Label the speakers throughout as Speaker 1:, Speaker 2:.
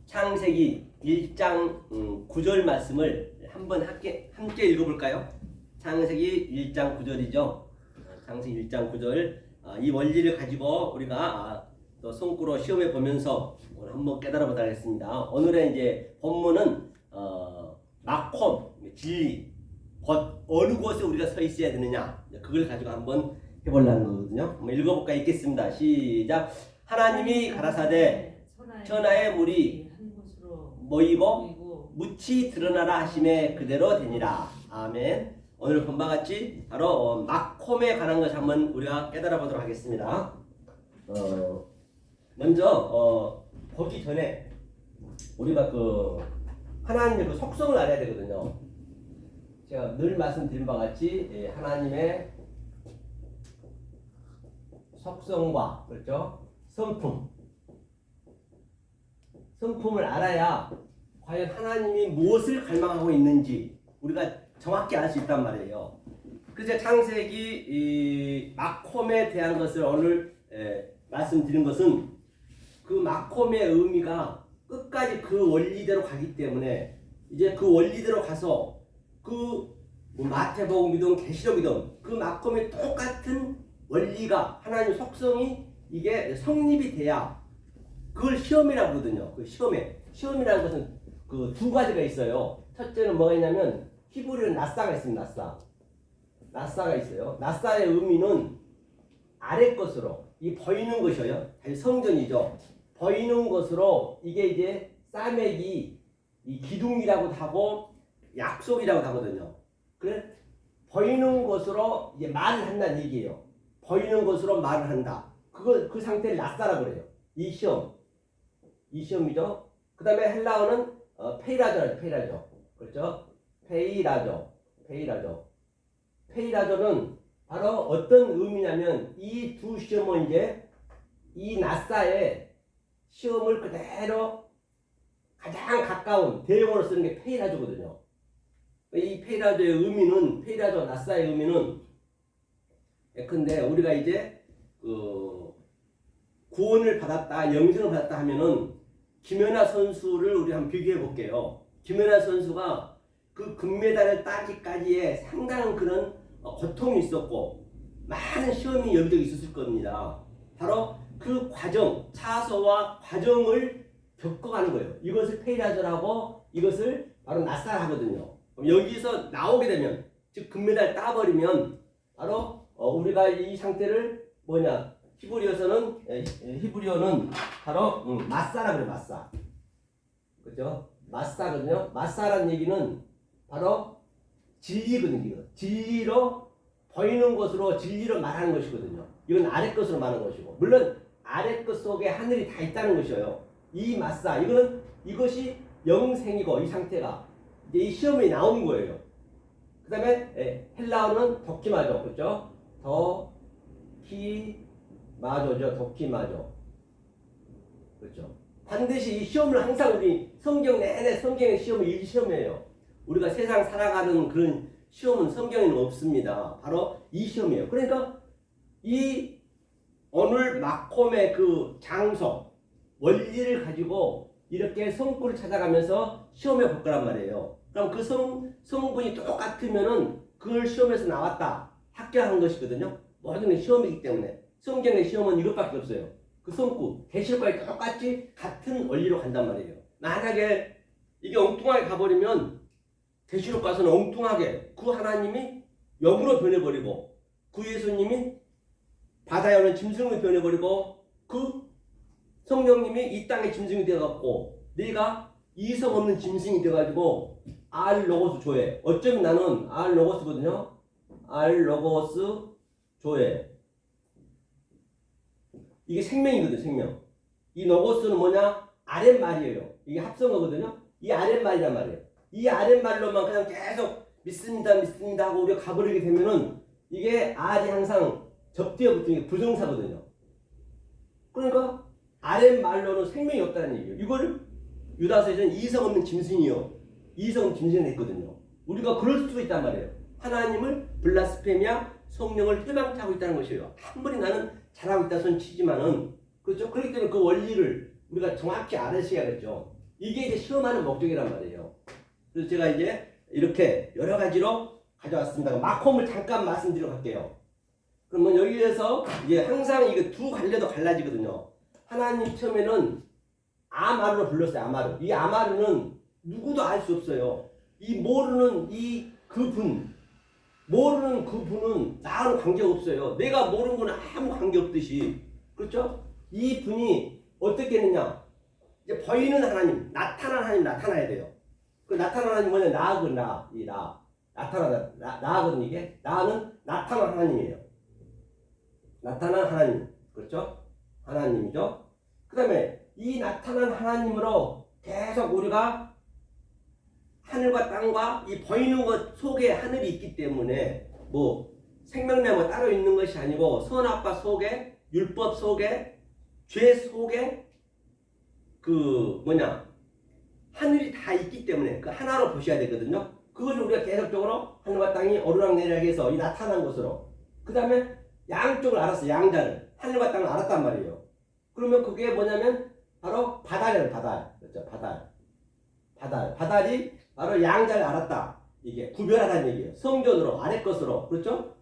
Speaker 1: 창세기 1장 9절 말씀을 한번 함께 읽어볼까요? 창세기 1장 9절이죠. 창세기 1장 9절. 이 원리를 가지고 우리가 또 손구로 시험해 보면서 오늘 한번 깨달아 보도록 하겠습니다. 오늘의 이제 본문은 마콤, 진리, 어느 곳에 우리가 서 있어야 되느냐, 그걸 가지고 한번 해보려는 거거든요. 한번 읽어볼까? 읽겠습니다. 시작. 하나님이 가라사대 천하의 물이 모이고 묻이 드러나라 하심에 그대로 되니라. 아멘. 오늘 본바 같이 바로 마콤에 관한 것을 한번 우리가 깨달아 보도록 하겠습니다. 먼저 보기 전에 우리가 그 하나님의 그 속성을 알아야 되거든요. 제가 늘 말씀드린 바 같이 하나님의 속성과, 그렇죠? 성품을 알아야 과연 하나님이 무엇을 갈망하고 있는지 우리가 정확히 알 수 있단 말이에요. 그래서 창세기 마콤에 대한 것을 오늘 말씀드린 것은 그 마콤의 의미가 끝까지 그 원리대로 가기 때문에 이제 그 원리대로 가서 그 마태복음이든 계시록이든 그 마콤의 똑같은 원리가 하나님의 속성이 이게 성립이 돼야 그걸 시험이라고 그러거든요. 그 시험이라는 것은 그 두 가지가 있어요. 첫째는 뭐가 있냐면 히브리어는 나사가 있습니다. 나사가 있어요. 나사의 의미는 아래 것으로, 이 보이는 것이요. 성전이죠. 보이는 것으로 이게 이제 싸매기, 이 기둥이라고도 하고 약속이라고 하거든요. 그래 보이는 것으로 이제 말을 한다는 얘기예요. 보이는 것으로 말을 한다. 그 상태를 나사라고 그래요. 이 시험이죠. 그 다음에 헬라어는 페이라조. 그렇죠? 페이라조는 바로 어떤 의미냐면 이 두 시험은 이제 이 나사의 시험을 그대로 가장 가까운 대용어로 쓰는 게 페이라조거든요. 이 페이라조의 의미는, 나사의 의미는, 근데 우리가 이제 구원을 받았다, 영생을 받았다 하면은 김연아 선수를 우리 한번 비교해 볼게요. 김연아 선수가 그 금메달을 따기까지의 상당한 그런 고통이 있었고 많은 시험이 여기저기 있었을 겁니다. 바로 그 과정, 차서와 과정을 겪어가는 거예요. 이것을 페이라조라고, 이것을 바로 나사라 하거든요. 여기서 나오게 되면, 즉 금메달 따버리면 바로 우리가 이 상태를 히브리어는 바로 마사라 그래. 마사. 그죠? 마사거든요. 마사라는 얘기는 바로 진리거든요. 진리로 보이는 것으로, 진리로 말하는 것이거든요. 이건 아래 것으로 말하는 것이고, 물론 아래 것 속에 하늘이 다 있다는 것이에요. 이 마사, 이것이 영생이고, 이 상태가 이제 이 시험에 나온 거예요. 그 다음에 헬라어는 도키마조, 그렇죠? 도키마조. 그렇죠? 반드시 이 시험을 항상 우리 성경 내내 성경의 시험은 이 시험이에요. 우리가 세상 살아가는 그런 시험은 성경에는 없습니다. 바로 이 시험이에요. 그러니까 이 오늘 마콤의 그 장소, 원리를 가지고 이렇게 성구를 찾아가면서 시험해 볼 거란 말이에요. 그럼 그 성분이 똑같으면은 그걸 시험에서 나왔다, 합격한 것이거든요. 모든 게 시험이기 때문에 성경의 시험은 이것밖에 없어요. 그 성구, 계시록과 똑같이 같은 원리로 간단 말이에요. 만약에 이게 엉뚱하게 가버리면 계시록 가서는 엉뚱하게 그 하나님이 영으로 변해버리고 그 예수님이 바다에 오는 짐승으로 변해버리고 그 성령님이 이 땅의 짐승이 되어갖고 내가 이성 없는 짐승이 되어가지고 알로고스 조회. 어쩌면 나는 알로고스거든요. 알로고스 조회. 이게 생명이거든요. 생명. 이 로고스는 뭐냐? 아랫말이에요. 이게 합성어거든요. 이 아랫말이란 말이에요. 이 아랫말로만 그냥 계속 믿습니다 하고 우리가 가버리게 되면은 이게 알이 항상 접대어 붙은 게 부정사거든요. 그러니까 아랫말로는 생명이 없다는 얘기예요. 이걸 유다서에서는 이성 없는 짐승이요, 이성 없는 짐승을 했거든요. 우리가 그럴 수도 있단 말이에요. 하나님을 블라스페미아, 성령을 회방하고 있다는 것이에요. 아무리 나는 잘하고 있다 손 치지만은 그렇죠? 그렇기 때문에 그 원리를 우리가 정확히 알으셔야겠죠. 이게 이제 시험하는 목적이란 말이에요. 그래서 제가 이제 이렇게 여러 가지로 가져왔습니다. 마콤을 잠깐 말씀드리러 갈게요. 그러면 여기에서 이제 항상 이거 두 갈래도 갈라지거든요. 하나님 처음에는 아마르로 불렀어요. 아마르. 이 아마르는 누구도 알 수 없어요. 이 모르는 모르는 그분은 나하고 관계없어요. 내가 모르는 거는 아무 관계없듯이. 그렇죠? 이 분이 어떻게 했느냐? 이제 보이는 하나님, 나타난 하나님 나타나야 돼요. 그 나타난 하나님 뭐냐? 나하고 나하거든 이게. 나는 나타난 하나님이에요. 나타난 하나님. 그렇죠? 하나님이죠. 그 다음에 이 나타난 하나님으로 계속 우리가 하늘과 땅과 이 보이는 것 속에 하늘이 있기 때문에 뭐 생명나무 따로 있는 것이 아니고 선악과 속에 율법 속에 죄 속에 하늘이 다 있기 때문에 그 하나로 보셔야 되거든요. 그것을 우리가 계속적으로 하늘과 땅이 오르락내리락 해서 이 나타난 것으로 그 다음에 양쪽을 알았어. 양자를 하늘과 땅을 알았단 말이에요. 그러면 그게 뭐냐면 바로 바다래요. 바다. 그렇죠? 바다리 바로 양자를 알았다. 이게 구별하다는 얘기예요. 성전으로 아래 것으로. 그렇죠?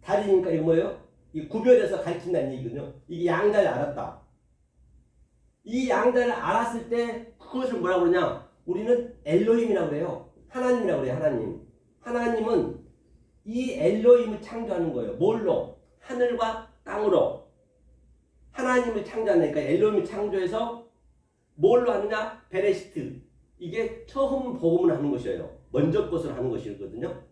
Speaker 1: 달이니까 이거 뭐예요? 이 구별해서 가르친다는 얘기거든요. 이게 양자를 알았다. 이 양자를 알았을 때 그것을 뭐라고 그러냐? 우리는 엘로힘이라고 그래요. 하나님이라고 그래요. 하나님. 하나님은 이 엘로힘을 창조하는 거예요. 뭘로? 하늘과 땅으로. 하나님을 창조하니까 엘로힘을 창조해서 뭘로 하느냐? 베레시트. 이게 처음 복음을 하는 것이에요. 먼저 것을 하는 것이거든요.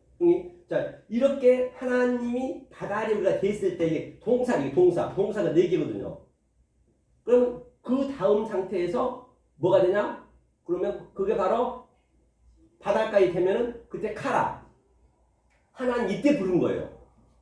Speaker 1: 자, 이렇게 하나님이 바다리 우리가 됐을 때 이게 동사가 4개거든요. 그럼 그 다음 상태에서 뭐가 되냐? 그러면 그게 바로 바닷가에 되면은 그때 카라. 하나님 이때 부른 거예요.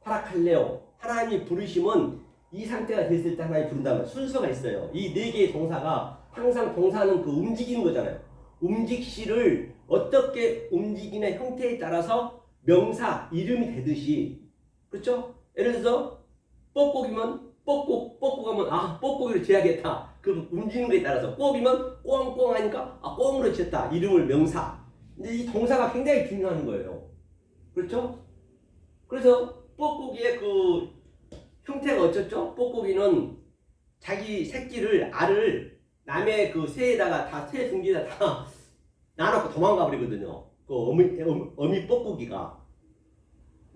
Speaker 1: 파라칼레오. 하나님이 부르시면 이 상태가 됐을 때 하나님이 부른다면 순서가 있어요. 이 4개의 동사가 항상 동사는 그 움직이는 거잖아요. 움직시를 어떻게 움직이는 형태에 따라서 명사, 이름이 되듯이. 그렇죠? 예를 들어서 뻑곡이면 뻑곡하면 뻑곡이로 지어야겠다. 그 움직이는 거에 따라서 꽁이면 꽁꽁 하니까 꽁으로 지었다. 이름을 명사. 근데 이 동사가 굉장히 중요한 거예요. 그렇죠? 그래서 뻑곡이의 그 형태가 어쩌죠? 뻑곡이는 자기 새끼를 알을 남의 그 새에다가 새 둥지에다 다 놔놓고 도망가 버리거든요. 그 어미 뻑고기가.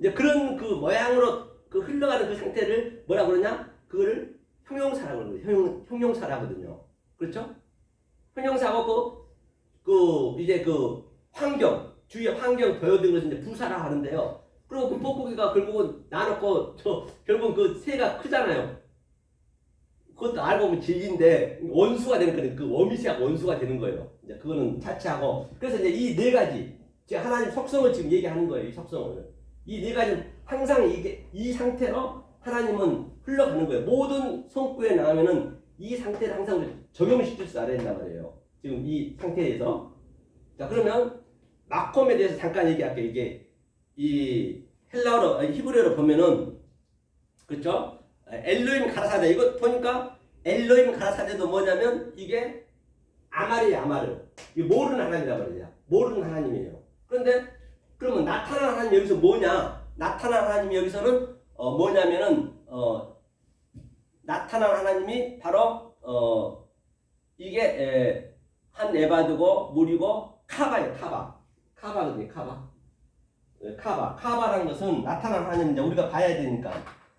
Speaker 1: 이제 그런 그 모양으로 그 흘러가는 그 상태를 뭐라 그러냐? 그거를 형용사라고 그러거든요. 형용사라거든요. 그렇죠? 형용사고 이제 그 환경, 주위의 환경 보여드는 것을 이제 부사라 하는데요. 그리고 그 뻑고기가 결국은 놔놓고 결국은 그 새가 크잖아요. 그것도 알고 보면 진리인데 원수가 되는 거예요. 그 어미새가 원수가 되는 거예요. 이제 그거는 차치하고. 그래서 이제 이 4가지 제가 하나님 속성을 지금 얘기하는 거예요. 이 속성을. 이 4가지는 항상 이 상태로 하나님은 흘러가는 거예요. 모든 성구에 나오면은 이 상태를 항상 적용시킬 줄 알아야 된단 말이에요. 지금 이 상태에서. 자, 그러면 마콤에 대해서 잠깐 얘기할게요. 이게 이 헬라어로 히브리어로 보면은 그렇죠? 엘로힘 가라사대. 이거 보니까 엘로힘 가라사대도 뭐냐면 이게 아마르예요. 아마르. 이거 모르는 하나님이란 말이에요. 모르는 하나님이에요. 그런데 그러면 나타난 하나님 여기서 뭐냐? 나타난 하나님이 여기서는 뭐냐면은 나타난 하나님이 바로 이게 한 에바드고 물이고 카바예요. 카바거든요. 카바라는 것은 나타난 하나님인데 우리가 봐야 되니까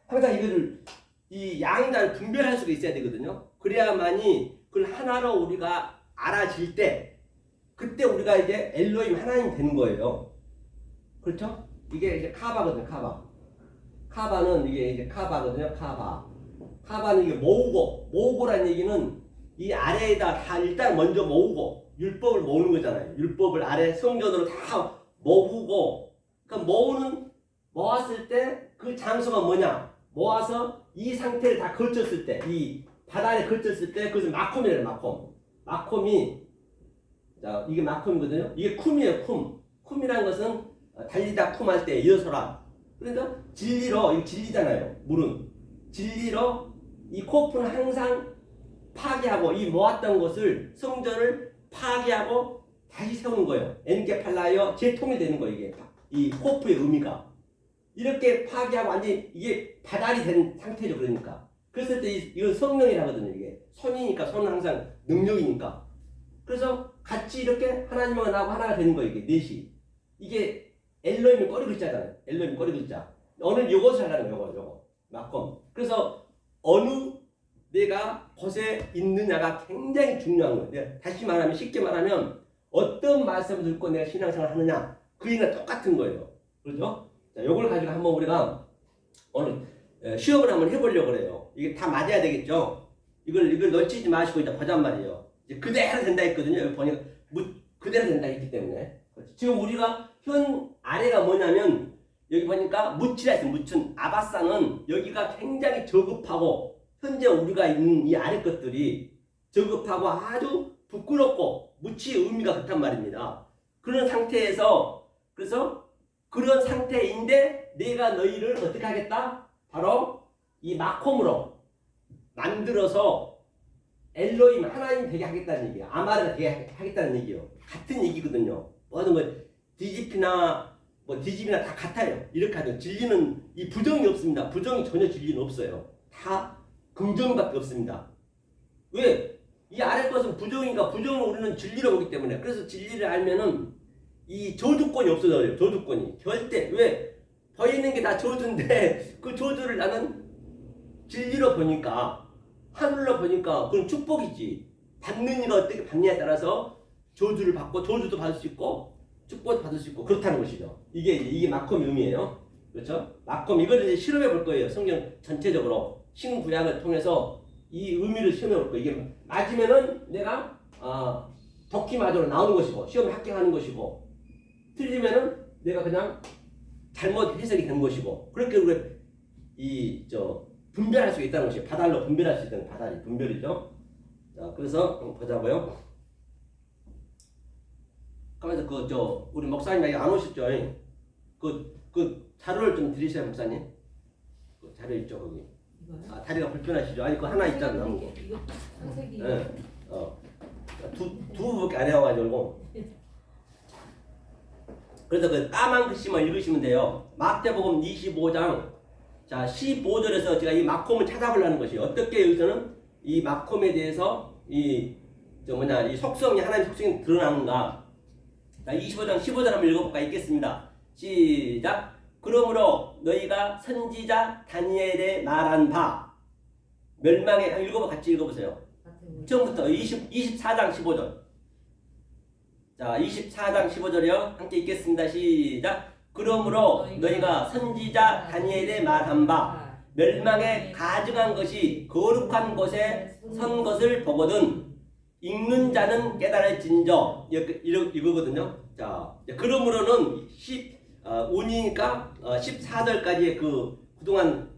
Speaker 1: 항상 이거를 이 양자를 분별할 수가 있어야 되거든요. 그래야만이 그걸 하나로 우리가 알아질 때 그때 우리가 이제 엘로힘 하나님 되는 거예요. 그렇죠? 이게 이제 카바거든요. 카바는 이게 이제 카바거든요. 카바는 이게 모으고라는 얘기는 이 아래에다 다 일단 먼저 모으고 율법을 모으는 거잖아요. 율법을 아래 성전으로 다 모으고 그러니까 모았을 때 그 장소가 뭐냐? 모아서 이 상태를 다 걸쳤을 때, 이 바다에 걸쳤을 때 그것을 마콤이래요. 마콤이 자 이게 마콤이거든요. 이게 쿰이에요. 쿰이라는 것은 달리다 쿰 할 때 이어서라. 그러니까 진리로 이거 진리잖아요. 물은 진리로 이 코프는 항상 파괴하고 이 모았던 것을 성전을 파괴하고 다시 세우는 거예요. 엔케팔라이어 재통일되는 거예요. 이게 이 호프의 의미가 이렇게 파괴하고 완전히 이게 바달이 된 상태죠. 그러니까 그랬을 때 이건 성령이라거든요. 이게 손이니까 손은 항상 능력이니까 그래서 같이 이렇게 하나님과 나하고 하나가 되는 거예요. 이게 넷이 이게 엘로힘이 꼬리 글자잖아요. 엘로힘 꼬리 글자. 오늘 요것을 하라는 거예요. 요거 마컴. 그래서 어느 내가 곳에 있느냐가 굉장히 중요한 거예요. 다시 말하면 쉽게 말하면 어떤 말씀을 듣고 내가 신앙생활을 하느냐 그 얘기가 똑같은 거예요. 그렇죠? 자, 요걸 가지고 한번 우리가 오늘 시험을 한번 해보려고 그래요. 이게 다 맞아야 되겠죠? 이걸 놓치지 마시고 이제 보잔 말이에요. 이제 그대로 된다 했거든요. 여기 보니까 그대로 된다 했기 때문에. 지금 우리가 현 아래가 뭐냐면 여기 보니까 무치라 했어요. 무춘 아바사는 여기가 굉장히 저급하고 현재 우리가 있는 이 아래 것들이 저급하고 아주 부끄럽고 무치의 의미가 그렇단 말입니다. 그런 상태에서 그래서 그런 상태인데 내가 너희를 어떻게 하겠다? 바로 이 마콤으로 만들어서 엘로힘 하나님 되게 하겠다는 얘기예요. 아마르가 되게 하겠다는 얘기예요. 같은 얘기거든요. 모든 거 디지피나 뭐 디집이나 다 같아요. 이렇게 하죠. 진리는 이 부정이 없습니다. 부정이 전혀 진리는 없어요. 다 긍정밖에 없습니다. 왜? 이 아래 것은 부정인가 부정을 우리는 진리로 보기 때문에 그래서 진리를 알면은 이 저주권이 없어져요. 저주권이 절대 왜? 보이는 게 다 저주인데 그 저주를 나는 진리로 보니까 하늘로 보니까 그건 축복이지. 받는 이가 어떻게 받느냐에 따라서 저주를 받고 저주도 받을 수 있고 축복도 받을 수 있고 그렇다는 것이죠. 이게 마콤 의미예요. 그렇죠? 마콤 이걸 이제 실험해 볼 거예요. 성경 전체적으로 신구약을 통해서 이 의미를 시험해 볼 거예요. 이게 맞으면은 내가 덕기마저로 나오는 것이고 시험에 합격하는 것이고 틀리면은 내가 그냥 잘못 해석이 된 것이고 그렇게 우리가 분별할 수 있다는 것이 바달로 분별할 수 있다는 바달이 분별이죠. 자, 그래서 한번 보자고요. 그러면서 우리 목사님 안 오셨죠? 그 자료를 좀 드리세요, 목사님. 그 자료 있죠 거기. 이거요? 다리가 불편하시죠? 아니 그 하나 있잖아 남은 거.
Speaker 2: 이거 창세기.
Speaker 1: 네. 두부밖에 안 해와가지고. 그래서 그 까만 글씨만 읽으시면 돼요. 마태복음 25장 자 15절에서 제가 이 마콤을 찾아보려는 것이 어떻게 여기서는 이 마콤에 대해서 이 속성이 하나님 속성이 드러나는가. 자 25장 15절 한번 읽어볼까 읽겠습니다. 시작. 그러므로 너희가 선지자 다니엘의 말한 바 멸망에 같이 읽어보세요. 처음부터 24장 15절. 자 24장 15절이요. 함께 읽겠습니다. 시작. 그러므로 너희가 선지자 다니엘의 말한 바 멸망에 가증한 것이 거룩한 곳에 선 것을 보거든 읽는 자는 깨달을진저 이거거든요. 자 그러므로는 운이니까 14절까지의 그동안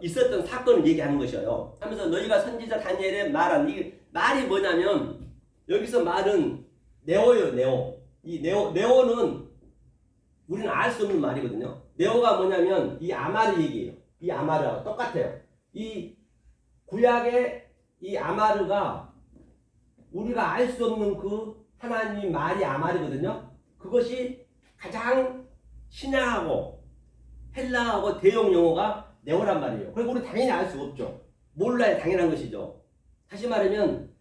Speaker 1: 있었던 사건을 얘기하는 것이에요. 하면서 너희가 선지자 다니엘의 말한 이 말이 뭐냐면 여기서 말은 네오예요. 네오. 이 네오는 우리는 알 수 없는 말이거든요. 네오가 뭐냐면 이 아마르 얘기예요. 이 아마르하고 똑같아요. 이 구약의 이 아마르가 우리가 알 수 없는 그 하나님 말이 아마르거든요. 그것이 가장 신약하고 헬라하고 대용 용어가 네오란 말이에요. 그리고 우리 당연히 알 수 없죠. 몰라야 당연한 것이죠. 다시 말하면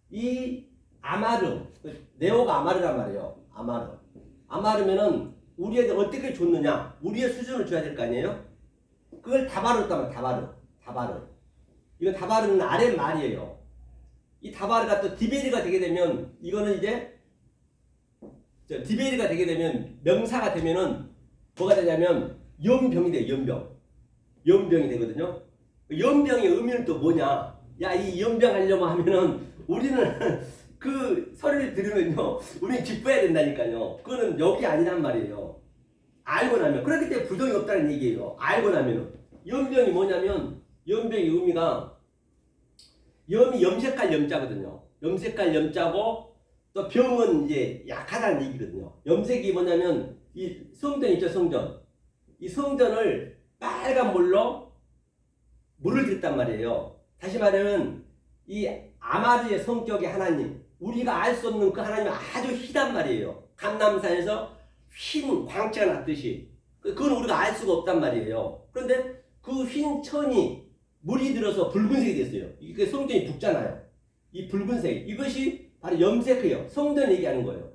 Speaker 1: 이 아마르, 네오가 아마르란 말이에요. 아마르면은 우리에게 어떻게 줬느냐? 우리의 수준을 줘야 될 거 아니에요? 그걸 다바르였단 말이에요. 다바르. 이거 다바르는 아랫 말이에요. 이 다바르가 또 디베리가 되게 되면 이거는 이제 디베리가 되게 되면 명사가 되면은 뭐가 되냐면 연병이 돼요. 연병이 되거든요. 연병의 의미는 또 뭐냐? 야, 이 연병 하려면 하면은 우리는 그 소리를 들으면요, 우리는 기뻐야 된다니까요. 그거는 여기 아니란 말이에요. 알고 나면. 그렇기 때문에 부정이 없다는 얘기예요. 알고 나면은. 연병이 뭐냐면, 연병의 의미가, 염이 염색할 염자거든요. 염색할 염자고, 또 병은 이제 약하다는 얘기거든요. 염색이 뭐냐면, 이 성전 있죠, 성전. 이 성전을 빨간 물로 물을 댔단 말이에요. 다시 말하면, 이 아마르의 성격의 하나님, 우리가 알 수 없는 그 하나님이 아주 희단 말이에요. 감람산에서 흰 광채가 났듯이 그건 우리가 알 수가 없단 말이에요. 그런데 그 흰 천이 물이 들어서 붉은색이 됐어요. 이게 성전이 붉잖아요. 이 붉은색, 이것이 바로 염색이에요. 성전 얘기하는 거예요.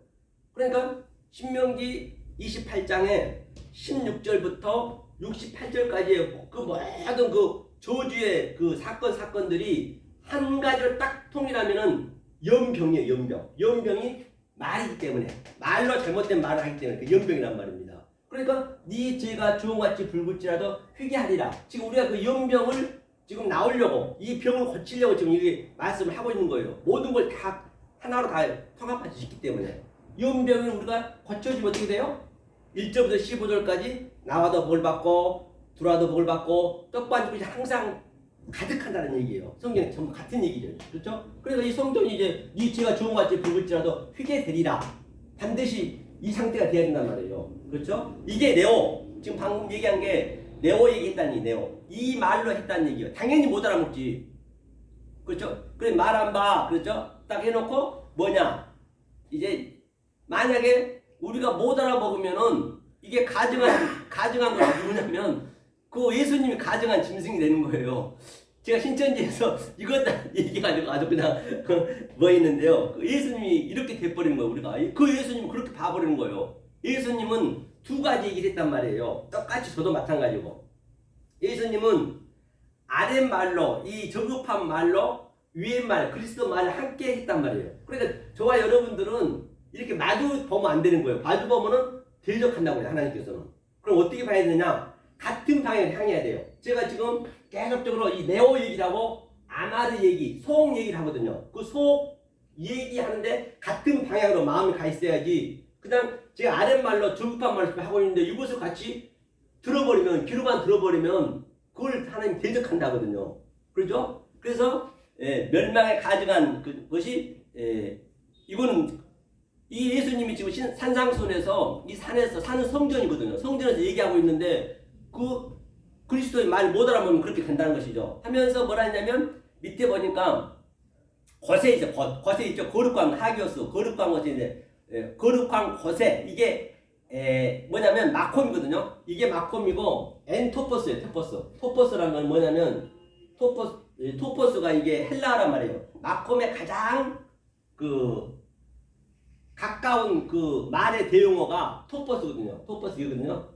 Speaker 1: 그러니까 신명기 28장에 16절부터 68절까지의 그 모든 그 저주의 그 사건들이 한 가지로 딱 통일하면은 연병이에요. 연병이 말이기 때문에, 말로 잘못된 말을 하기 때문에 그 연병이란 말입니다. 그러니까 네 죄가 주홍같이 붉을지라도 회개하리라. 지금 우리가 그 연병을 지금 나오려고, 이 병을 고치려고 지금 이게 말씀을 하고 있는 거예요. 모든 걸 다 하나로 다 통합하지 있기 때문에. 연병을 우리가 고쳐지면 어떻게 돼요? 1절부터 15절까지 나와도 복을 받고 들어와도 복을 받고 떡반죽이 항상 가득한다는 얘기예요. 성경에 전부 같은 얘기죠. 그렇죠? 그래서 이 성전이 이제 네 죄가 주홍같이 붉을지라도 회개되리라. 반드시 이 상태가 돼야 된단 말이에요. 그렇죠? 이게 네오. 지금 방금 얘기한 게 네오 얘기했다니, 네오. 이 말로 했다는 얘기예요. 당연히 못 알아먹지. 그렇죠? 그래 말 안 봐. 그렇죠? 딱 해놓고 뭐냐? 이제 만약에 우리가 못 알아먹으면은 이게 가증한 것이 누구냐면 그 예수님이 가증한 짐승이 되는 거예요. 제가 신천지에서 이것 얘기가지고 아주 그냥 뭐 있는데요. 그 예수님이 이렇게 돼버리는 거예요. 우리가 그 예수님 그렇게 봐버리는 거예요. 예수님은 두 가지 얘기를 했단 말이에요. 똑같이 저도 마찬가지고. 예수님은 아랫말로, 이 저급한 말로 위의 말, 그리스도 말을 함께 했단 말이에요. 그러니까 저와 여러분들은 이렇게 마주 보면 안 되는 거예요. 마주 보면은 대적한다고 해요. 하나님께서는. 그럼 어떻게 봐야 되느냐? 같은 방향을 향해야 돼요. 제가 지금 계속적으로 이 네오 얘기라고 아마르 얘기, 속 얘기를 하거든요. 그 속 얘기하는데 같은 방향으로 마음이 가 있어야지. 그냥 제가 아랫말로 저급한 말을 하고 있는데 이것을 같이 들어버리면, 귀로만 들어버리면 그걸 하나님 대적한다거든요. 그렇죠? 그래서 멸망에 가증한 그것이 이거는 이 예수님이 지금 산상순에서 이 산에서 사는 성전이거든요. 성전에서 얘기하고 있는데 그 그리스도의 말 못 알아보면 그렇게 된다는 것이죠. 하면서 뭐라 했냐면 밑에 보니까 거세 있죠. 거세 있죠. 거룩광 하기오스, 거룩광 거세 이제 거룩광 거세, 이게 뭐냐면 마콤이거든요. 이게 마콤이고 엔토포스예요. 토포스라는 건 뭐냐면 토포스가 이게 헬라어란 말이에요. 마콤의 가장 그 가까운 그 말의 대용어가 토포스거든요. 토포스이거든요.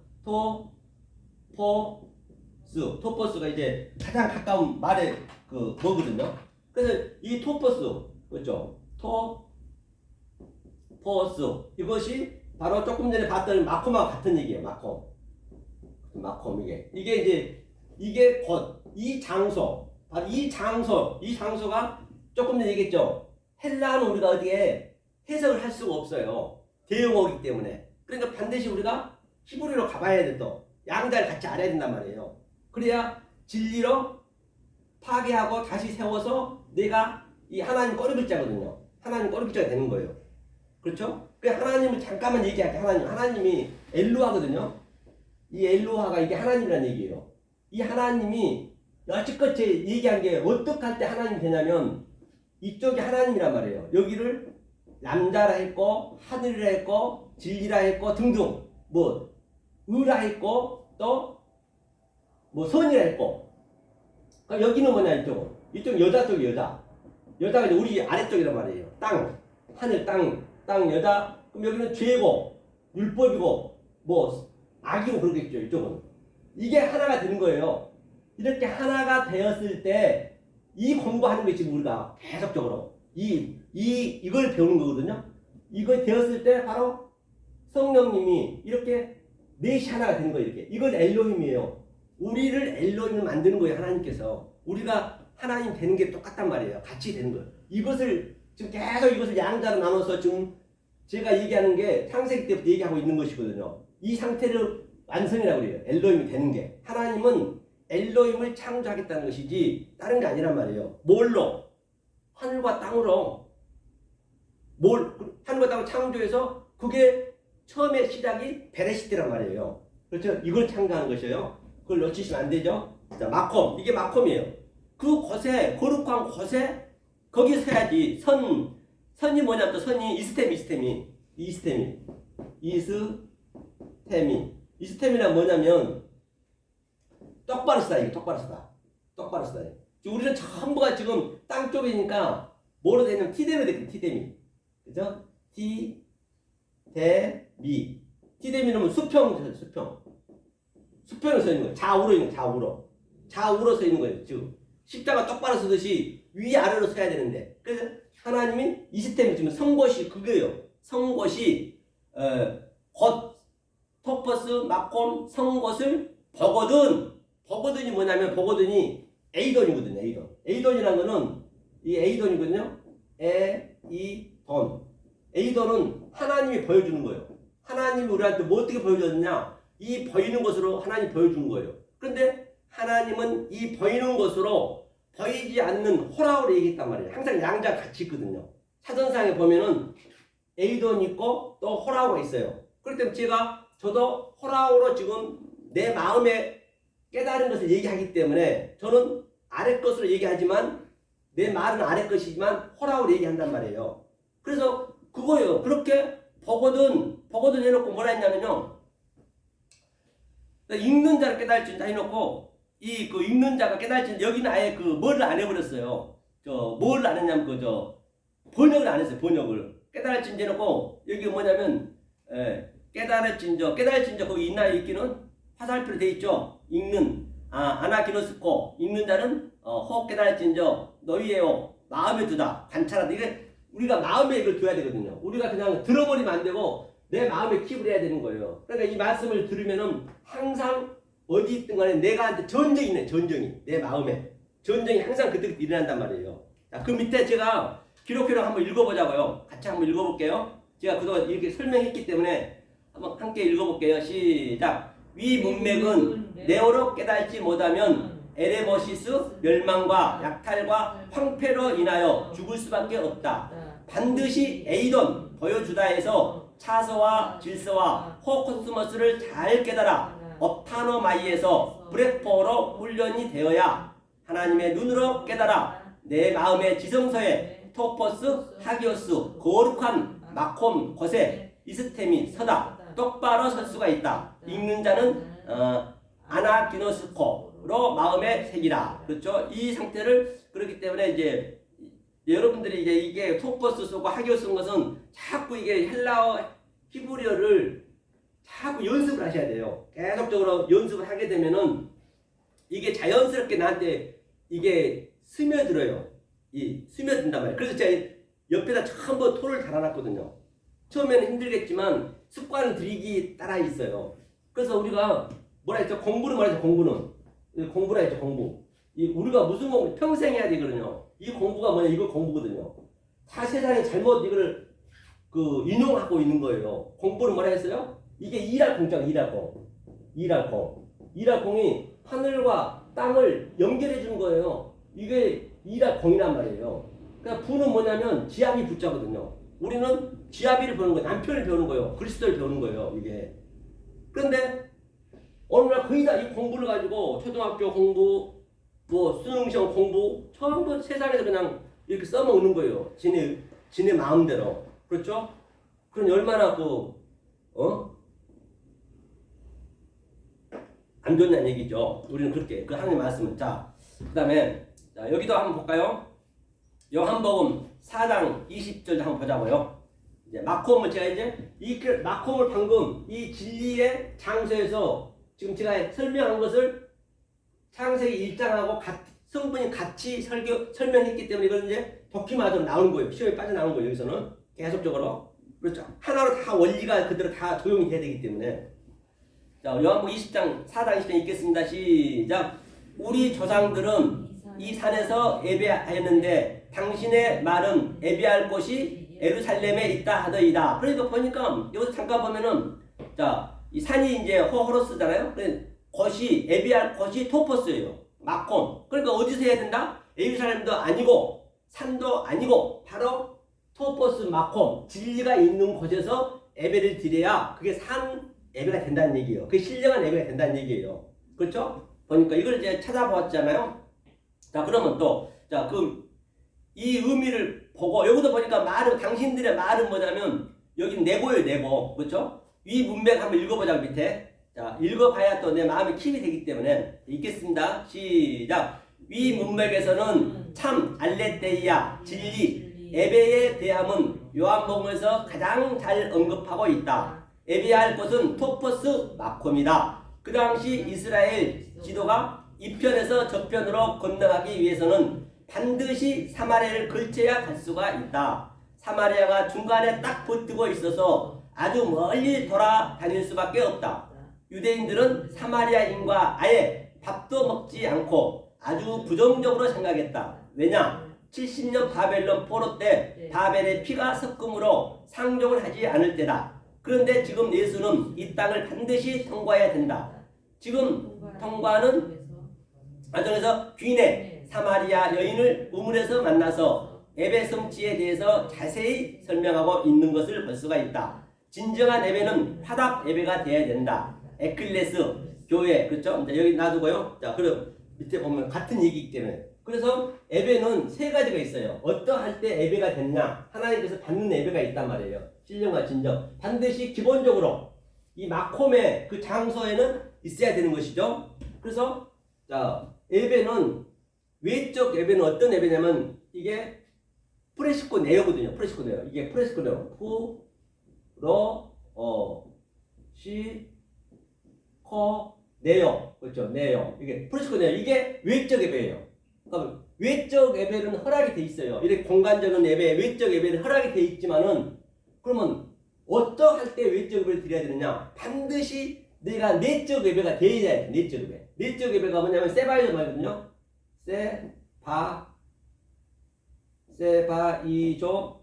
Speaker 1: 토포스가 이제 가장 가까운 말의 그 뭐거든요. 그래서 이 토포스, 그렇죠? 토포스, 이것이 바로 조금 전에 봤던 마콤하고 같은 얘기예요. 마콤 이게 이제 이게 곧 이 장소, 바로 이 장소가 조금 전에 얘기했죠. 헬라는 우리가 어디에 해석을 할 수가 없어요. 대용어이기 때문에. 그러니까 반드시 우리가 히브리로 가봐야 돼. 또 양자를 같이 알아야 된단 말이에요. 그래야 진리로 파괴하고 다시 세워서 내가 이 하나님 꼬리글자거든요. 하나님 꼬리글자가 되는 거예요. 그렇죠? 그 하나님을 잠깐만 얘기할게요. 하나님이 엘로하거든요. 이 엘로하가 이게 하나님이라는 얘기예요. 이 하나님이 여지껏 제 얘기한 게 어떻게 할 때 하나님이 되냐면 이쪽이 하나님이란 말이에요. 여기를 남자라 했고 하늘이라 했고 진리라 했고 등등 뭐 의라 했고 또 뭐 선이라 했고. 그러니까 여기는 뭐냐, 이쪽 여자 쪽이 여자가 이제 우리 아래쪽이란 말이에요. 땅, 하늘, 땅 여자. 그럼 여기는 죄고 율법이고 뭐 악이고 그러겠죠. 이쪽은 이게 하나가 되는 거예요. 이렇게 하나가 되었을 때 이 공부하는 게 지금 우리가 계속적으로 이걸 배우는 거거든요. 이걸 되었을 때 바로 성령님이 이렇게 넷이 하나가 되는 거예요. 이렇게. 이걸 엘로힘이에요. 우리를 엘로힘을 만드는 거예요. 하나님께서. 우리가 하나님 되는 게 똑같단 말이에요. 같이 되는 거예요. 이것을 지금 계속 이것을 양자로 나눠서 지금 제가 얘기하는 게 창세기 때부터 얘기하고 있는 것이거든요. 이 상태를 완성이라고 그래요. 엘로힘이 되는 게. 하나님은 엘로힘을 창조하겠다는 것이지 다른 게 아니란 말이에요. 뭘로? 하늘과 땅으로. 하늘과 땅을 창조해서 그게 처음에 시작이 베레시트란 말이에요. 그렇죠? 이걸 창조하는 것이에요. 그걸 놓치시면 안 되죠. 자, 마콤. 이게 마콤이에요. 그 거세, 거룩한 거세, 거기 서야지. 선이 뭐냐면 또 선이 이스템이란 뭐냐면 똑바로 쓰다. 이게 똑바로 쓰다. 우리는 전부가 지금 땅 쪽이니까 뭐로 되냐면 T대로 되거든. T대미. 그죠? T대미. T대미는 수평을 서 있는 거예요. 좌우로 서 있는 거예요. 즉 십자가 똑바로 서듯이 위아래로 서야 되는데, 그래서 하나님이 이 시스템이 지금 성것이 그거예요. 성것이 곧 토퍼스 마콤 성것을 버거든이 뭐냐면 버거든이 에이돈이거든요. 에이돈이라는 거는 이 에이돈이거든요. 에이돈은 하나님이 보여주는 거예요. 하나님이 우리한테 뭐 어떻게 보여줬느냐? 이 보이는 것으로 하나님이 보여주는 거예요. 그런데 하나님은 이 보이는 것으로 보이지 않는 호라우를 얘기했단 말이에요. 항상 양자 같이 있거든요. 사전상에 보면은 에이돈이 있고 또 호라우가 있어요. 그렇기 때문에 저도 호라우로 지금 내 마음에 깨달은 것을 얘기하기 때문에 저는 아래 것으로 얘기하지만 내 말은 아래 것이지만 호라우로 얘기한단 말이에요. 그래서 그거예요. 그렇게 버거든 해놓고 뭐라 했냐면요. 읽는 자를 깨달을지다 해놓고 그 읽는 자가 깨달을지 여기는 아예 그 뭐를 안 해버렸어요. 뭐를 안 했냐면 번역을 안 했어요. 번역을 깨달을지 해놓고 여기 뭐냐면 깨달을진저 거기 있나요? 있기는 화살표로 돼 있죠. 읽는 아나기노스코 읽는 자는 혹 깨달을진저 너희에요 마음에 두다 관찰하다. 이게 우리가 마음에 이걸 둬야 되거든요. 우리가 그냥 들어버리면 안 되고 내 마음에 킵을 해야 되는 거예요. 그러니까 이 말씀을 들으면은 항상 어디 있든 간에 내가한테 전쟁이 내 마음에 전쟁이 항상 그때 일어난단 말이에요. 자, 그 밑에 제가 기록해놓은 한번 읽어보자고요. 같이 한번 읽어볼게요. 제가 그동안 이렇게 설명했기 때문에 한번 함께 읽어볼게요. 시작. 위 문맥은 네오로 깨닫지 못하면 에레머시스 멸망과 약탈과 황폐로 인하여 죽을 수밖에 없다. 반드시 에이돈 보여주다에서 차서와 질서와 호코스모스를 잘 깨달아 업타노마이에서 브레포로 훈련이 되어야 하나님의 눈으로 깨달아 내 마음의 지성서에 토퍼스 하기오스 거룩한 마콤 곳에 이스템이 서다 똑바로 설 수가 있다. 읽는 자는 아나기노스코로 마음의 색이라. 그렇죠? 이 상태를 그렇기 때문에 이제 여러분들이 이제 이게 토퍼스 쓰고 하기오스 쓴 것은 자꾸 이게 헬라어 히브리어를 자꾸 연습을 하셔야 돼요. 계속적으로 연습을 하게 되면은 이게 자연스럽게 나한테 이게 스며들어요. 스며든단 말이에요. 그래서 제가 옆에다 전부 토를 달아놨거든요. 처음에는 힘들겠지만 습관을 들이기 따라 있어요. 그래서 우리가 뭐라 했죠? 공부라 했죠. 공부. 우리가 무슨 공부? 평생 해야 되거든요. 이 공부가 뭐냐? 이거 공부거든요. 다 세상에 잘못 이걸 인용하고 있는 거예요. 공부를 뭐라 했어요? 이게 일할 공이 하늘과 땅을 연결해 주는 거예요. 이게 일할 공이란 말이에요. 그러니까 부는 뭐냐면 지압이 붙자거든요. 우리는 지압이를 배우는 거예요. 남편을 배우는 거예요. 그리스도를 배우는 거예요. 이게. 그런데 어느 날 거의 다 이 공부를 가지고 초등학교 공부, 수능 시험 공부 전부 세상에서 그냥 이렇게 써먹는 거예요. 지네 마음대로. 그렇죠? 그럼 얼마나 안 좋냐는 얘기죠. 우리는 그렇게 하나님 말씀은. 자, 그 다음에 여기도 한번 볼까요? 요한복음 4장 20절 한번 보자고요. 이제 마콤을 제가 이 마콤을 방금 이 진리의 장소에서 지금 제가 설명한 것을 창세기 1장하고 성분이 같이 설명했기 때문에 이걸 이제 도키마저로 나오는 거예요. 시험에 빠져나오는 거예요. 여기서는 계속적으로. 그렇죠. 하나로 다 원리가 그대로 다 적용이 돼야 되기 때문에. 자, 요한복음 20장 4장 20장 읽겠습니다. 시작. 우리 조상들은 이 산에서 예배하였는데 당신의 말은 예배할 곳이 예루살렘에 있다 하더이다. 그러니까 보니까 여기서 잠깐 보면은 이 산이 이제 호로스잖아요. 곳이 예배할 곳이 토퍼스예요. 마콤. 그러니까 어디서 해야 된다? 예루살렘도 아니고 산도 아니고 바로 토퍼스 마콤 진리가 있는 곳에서 예배를 드려야 그게 산 예배가 된다는 얘기예요. 그게 신령한 예배가 된다는 얘기예요. 그렇죠? 보니까 이걸 이제 찾아보았잖아요. 자, 그러면 또, 이 의미를 보고 여기도 보니까 말은 당신들의 말은 뭐냐면 여기 내고예요. 내고. 그렇죠? 위 문맥 한번 읽어보자고 밑에. 자, 읽어봐야 또 내 마음에 킵이 되기 때문에 읽겠습니다. 시작. 위 문맥에서는 참 알레테이아 진리 에베에 대함은 요한복음에서 가장 잘 언급하고 있다. 에베할 것은 토퍼스 마콤이다. 그 당시 이스라엘 지도가 이편에서 저편으로 건너가기 위해서는 반드시 사마리아를 걸쳐야 갈 수가 있다. 사마리아가 중간에 딱 버티고 있어서 아주 멀리 돌아다닐 수밖에 없다. 유대인들은 사마리아인과 아예 밥도 먹지 않고 아주 부정적으로 생각했다. 왜냐? 70년 바벨론 포로 때 바벨의 피가 섞음으로 상종을 하지 않을 때다. 그런데 지금 예수는 이 땅을 반드시 통과해야 된다. 지금 통과는 그래서 귀내 사마리아 여인을 우물에서 만나서 예배 성취에 대해서 자세히 설명하고 있는 것을 볼 수가 있다. 진정한 예배는 화답 예배가 되어야 된다. 에클레스 교회 그렇죠? 여기 놔두고요. 자 그럼 밑에 보면 같은 얘기이기 때문에 그래서 예배는 세 가지가 있어요. 어떠할 때 예배가 됐냐? 하나님께서 받는 예배가 있단 말이에요. 신령과 진정 반드시 기본적으로 이 마콤의 그 장소에는 있어야 되는 것이죠. 그래서 자 예배는 외적 예배는 어떤 예배냐면 이게 프레시코 네오거든요. 프레시코 네오 이게 프레시코 네오 네요. 그렇죠. 네요. 이게 프레시코 네요. 이게 외적 예배예요. 그러니까 외적 예배는 허락이 돼 있어요. 이렇게 공간적인 예배, 외적 예배는 허락이 돼 있지만은 그러면 어떠할 때 외적 예배를 드려야 되느냐? 반드시 내가 내적 예배가 되어야 돼. 내적 예배. 내적 예배가 뭐냐면 세바이저 말이거든요. 세바이조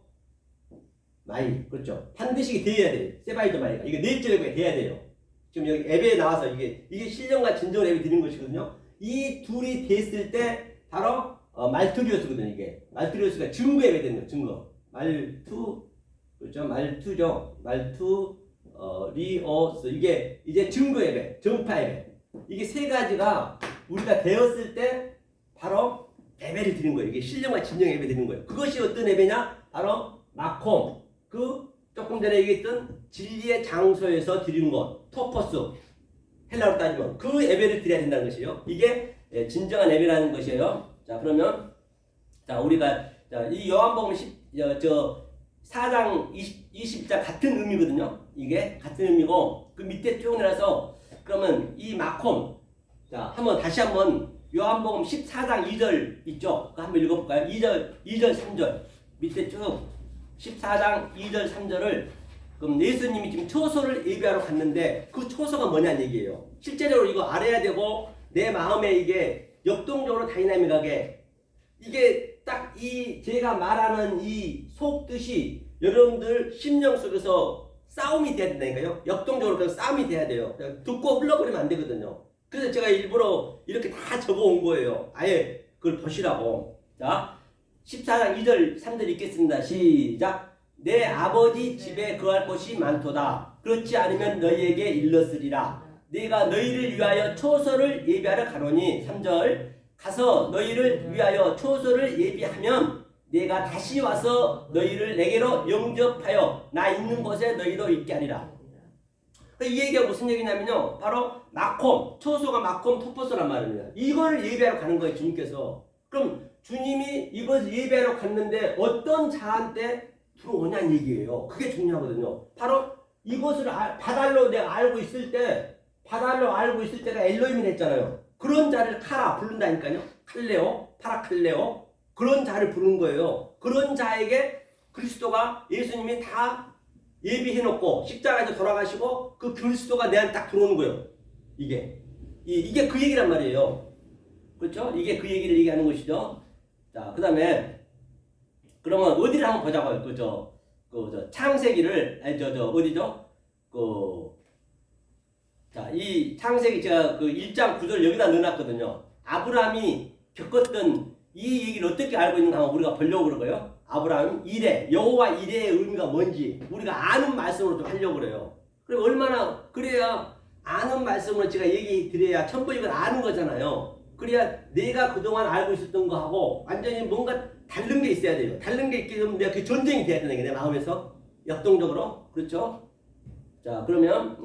Speaker 1: 마이. 그렇죠. 반드시 되어야 돼. 세바이저 마이가. 이게 내적 예배가 돼야 돼요. 지금 여기 예배에 나와서 이게 신령과 진정을 예배 드리는 것이거든요. 이 둘이 됐을 때 바로 말투리오스거든요. 이게 말투리오스가 증거 예배 되는 거예요. 증거. 말투 그렇죠. 말투죠. 말투 리오스 이게 이제 증거 예배, 정파 예배. 이게 세 가지가 우리가 되었을 때 바로 예배를 드리는 거예요. 이게 신령과 진정 예배 드리는 거예요. 그것이 어떤 예배냐? 바로 마콤. 그 조금 전에 얘기했던 진리의 장소에서 드리는 것, 토퍼스. 헬라로 따지면 그 예배를 드려야 된다는 것이에요. 이게 진정한 예배라는 것이에요. 자, 그러면 자, 우리가 자, 이 요한복음 4장 20자 같은 의미거든요. 이게 같은 의미고 그 밑에 쭉 내려서 그러면 이 마콤 자, 다시 한번 요한복음 14장 2절 있죠? 그거 한번 읽어볼까요? 2절 3절 밑에 쭉 14장 2절 3절을 그럼 예수님이 지금 초소를 예배하러 갔는데 그 초소가 뭐냐는 얘기예요. 실제적으로 이거 알아야 되고 내 마음에 이게 역동적으로 다이나믹하게 이게 딱 이 제가 말하는 이 속뜻이 여러분들 심령 속에서 싸움이 돼야 된다니까요. 역동적으로 그냥 싸움이 돼야 돼요. 그냥 듣고 흘러버리면 안 되거든요. 그래서 제가 일부러 이렇게 다 적어온 거예요. 아예 그걸 보시라고. 자 14장 2절 3절 읽겠습니다. 시작. 내 아버지 집에 거할 곳이 많도다. 그렇지 않으면 너희에게 일렀으리라. 내가 너희를 위하여 초소를 예비하러 가노니 3절 가서 너희를 위하여 초소를 예비하면 내가 다시 와서 너희를 내게로 영접하여 나 있는 곳에 너희도 있게 하리라. 이 얘기가 무슨 얘기냐면요. 바로 마콤, 초소가 마콤 토퍼스란 말입니다. 이걸 예배하러 가는 거예요. 주님께서. 그럼 주님이 이것을 예배하러 갔는데 어떤 자한테 들어오냐는 얘기예요. 그게 중요하거든요. 바로 이것을 바달로 내가 알고 있을 때가 엘로힘을 했잖아요. 그런 자를 카라 부른다니까요. 칼레오, 파라칼레오 그런 자를 부르는 거예요. 그런 자에게 그리스도가 예수님이 다 예비해놓고 십자가에서 돌아가시고 그 그리스도가 내한테 딱 들어오는 거예요. 이게 그 얘기란 말이에요. 그렇죠? 이게 그 얘기를 얘기하는 것이죠. 자, 그 다음에 그러면 어디를 한번 보자고요. 창세기를 어디죠? 자, 이 창세기 제가 그 1장 9절 여기다 넣어놨거든요. 아브라함이 겪었던 이 얘기를 어떻게 알고 있는가 한번 우리가 보려고 그러고요. 아브라함 이레, 여호와 이레의 의미가 뭔지 우리가 아는 말씀으로 좀 하려고 그래요. 그리고 얼마나 그래야 아는 말씀으로 제가 얘기 드려야 전부 이걸 아는 거잖아요. 그래야 내가 그동안 알고 있었던 거하고 완전히 뭔가 다른 게 있어야 돼요. 다른 게 있기 때문에 그 전쟁이 돼야 되는 게 내 마음에서 역동적으로. 그렇죠? 자, 그러면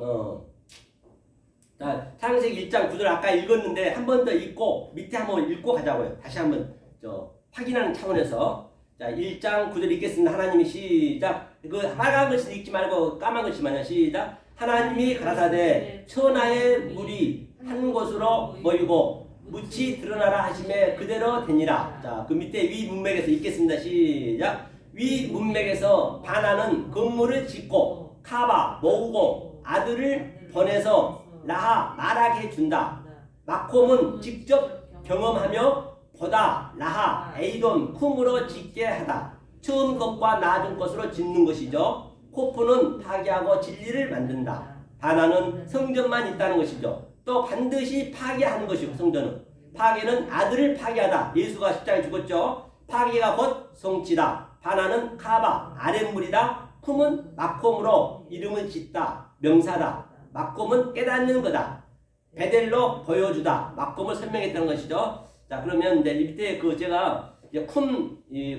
Speaker 1: 자, 창세기 1장 9절 아까 읽었는데 한 번 더 읽고 밑에 한번 읽고 가자고요. 다시 한번 확인하는 차원에서. 자, 1장 9절 읽겠습니다. 하나님이 시작. 그 빨간 글씨 읽지 말고 까만 글씨만요. 시작. 하나님이 가라사대 천하의 물이 한 곳으로 모이고 묻이 드러나라 하심에 그대로 되니라. 자, 그 밑에 위 문맥에서 읽겠습니다. 시작. 위 문맥에서 바나는 건물을 짓고 카바 모으고 아들을 보내서 라하 말하게 해준다. 마콤은 직접 경험하며 보다 라하 에이돔 쿰으로 짓게 하다. 처음 것과 나중 것으로 짓는 것이죠. 코프는 파괴하고 진리를 만든다. 바나는 성전만 있다는 것이죠. 또 반드시 파괴하는 것이고 성전은 파괴는 아들을 파괴하다. 예수가 십자가에 죽었죠. 파괴가 곧 성취다. 바나는 카바 아랫물이다. 쿰은 마콤으로 이름을 짓다. 명사다. 마콤은 깨닫는 거다. 베델로 보여주다. 마콤을 설명했다는 것이죠. 자, 그러면 이제 밑에 그 제가 이제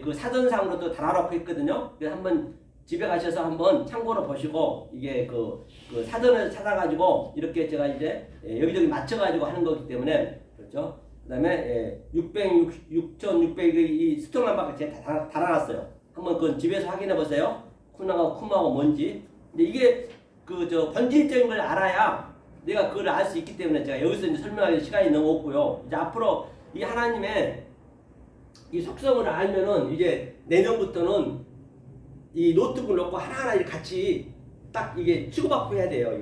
Speaker 1: 그 사전상으로 또 달아놓고 있거든요. 그래서 한번 집에 가셔서 한번 참고로 보시고 이게 그 사전을 찾아가지고 이렇게 제가 이제 여기저기 맞춰가지고 하는 거기 때문에 그렇죠. 그다음에 6,600이 스톤만 제가 다 달아놨어요. 한번 그 집에서 확인해 보세요. 쿰하고 뭔지. 근데 이게 본질적인 걸 알아야 내가 그걸 알 수 있기 때문에 제가 여기서 이제 설명할 시간이 너무 없고요. 이제 앞으로 이 하나님의 이 속성을 알면은 이제 내년부터는 이 노트북을 놓고 하나하나 이렇게 같이 딱 이게 치고받고 해야 돼요.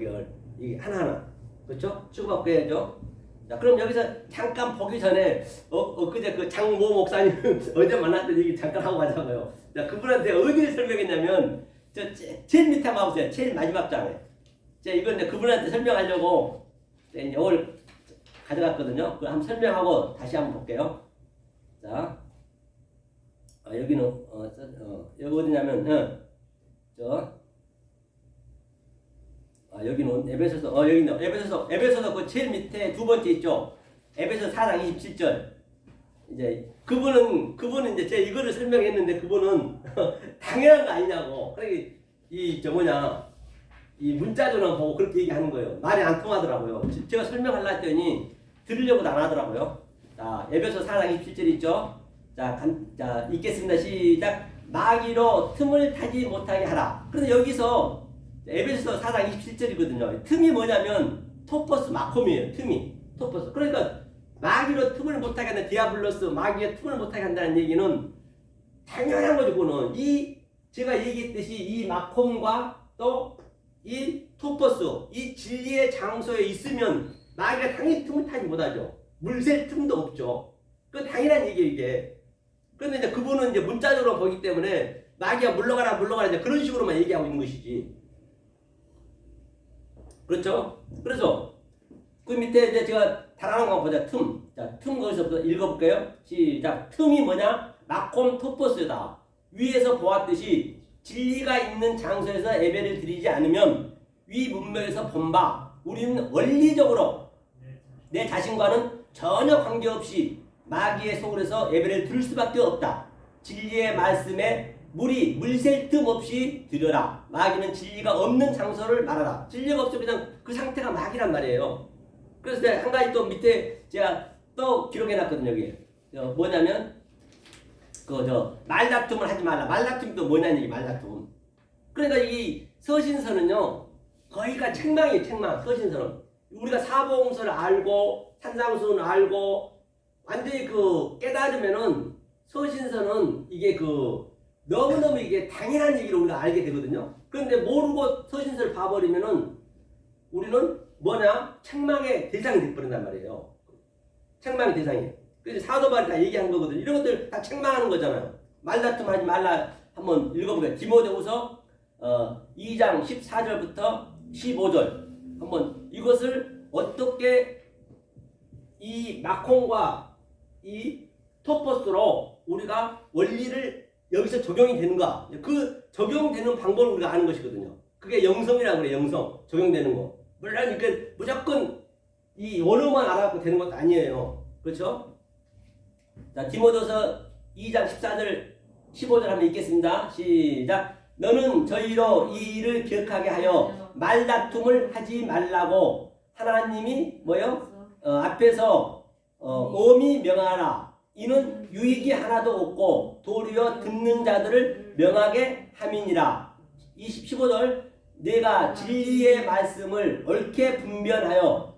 Speaker 1: 이게 하나하나. 그렇죠? 치고받고 해야죠. 자, 그럼 여기서 잠깐 보기 전에 엊그제 그 장모 목사님 어제 만났던 얘기 잠깐 하고 가자고요. 자, 그분한테 어디를 설명했냐면 제일 밑에 한번 보세요. 제일 마지막 장에. 제가 이건 이제 그분한테 설명하려고 이걸 가져갔거든요. 그걸 한번 설명하고 다시 한번 볼게요. 자, 여기는 여기 어디냐면 여기는 에베소서 여기 있네. 에베소서 그 제일 밑에 두 번째 있죠. 에베소 4장 27절. 이제 그분은 이제 제가 이거를 설명했는데 그분은 당연한 거 아니냐고. 그러니까 이 문자전화 보고 그렇게 얘기하는 거예요. 말이 안 통하더라고요. 제가 설명하려 했더니 들으려고도 안 하더라고요. 자, 에베소 4장 27절 있죠. 자, 읽겠습니다. 시작. 마귀로 틈을 타지 못하게 하라. 그런데 여기서 에베소 4장 27절이거든요. 틈이 뭐냐면 토퍼스 마콤이에요. 틈이 토퍼스. 그러니까 마귀로 틈을 못하게 한다. 디아블로스 마귀의 틈을 못하게 한다는 얘기는 당연한 거죠. 그거는 제가 얘기했듯이 이 마콤과 또 이 토퍼스 이 진리의 장소에 있으면 마귀가 당연히 틈을 타지 못하죠. 물샐 틈도 없죠. 그 당연한 얘기예요 이게. 그런데 이제 그분은 이제 문자적으로 보기 때문에 마귀가 물러가라 이제 그런 식으로만 얘기하고 있는 것이지. 그렇죠? 그래서 그 밑에 이제 제가 달아놓은 거 보자. 틈. 자, 틈 거기서부터 읽어볼게요. 시작. 틈이 뭐냐? 마콤 토퍼스다. 위에서 보았듯이 진리가 있는 장소에서 예배를 드리지 않으면 위 문맥에서 본 바 우리는 원리적으로 내 자신과는 전혀 관계없이 마귀의 속으로서 예배를 드릴 수밖에 없다. 진리의 말씀에 물샐 틈 없이 드려라. 마귀는 진리가 없는 장소를 말하라. 진리가 없으면 그냥 그 상태가 마귀란 말이에요. 그래서 내가 한 가지 또 밑에 제가 또 기록해놨거든요. 여기 뭐냐면 말다툼을 하지 말라. 말다툼이 또 뭐냐는 얘기. 말다툼. 그러니까 이 서신서는요 거의가 책망이에요. 책망. 서신서는 우리가 사복음서를 알고 산상수훈을 알고 완전히 깨달으면은 서신서는 이게 너무너무 이게 당연한 얘기를 우리가 알게 되거든요. 그런데 모르고 서신서를 봐버리면은 우리는 책망의 대상이 되어버린단 말이에요. 책망의 대상이. 그래서 사도 바울이 다 얘기한 거거든요. 이런 것들 다 책망하는 거잖아요. 말다툼 하지 말라. 한번 읽어보게요. 디모데후서 2장 14절부터 15절. 한번 이것을 어떻게 이 마콩과 이 토퍼스로 우리가 원리를 여기서 적용이 되는가? 그 적용되는 방법을 우리가 아는 것이거든요. 그게 영성이라고 그래요. 영성. 적용되는 거. 물론 무조건 이 원어만 알아갖고 되는 것도 아니에요. 그렇죠? 자, 디모데후서 2장 14절 15절 한번 읽겠습니다. 시작. 너는 저희로 이 일을 기억하게 하여 말다툼을 하지 말라고 하나님이 뭐요? 앞에서 엄히 명하라. 이는 유익이 하나도 없고 도리어 듣는 자들을 명하게 함이니라. 15절 내가 진리의 말씀을 옳게 분별하여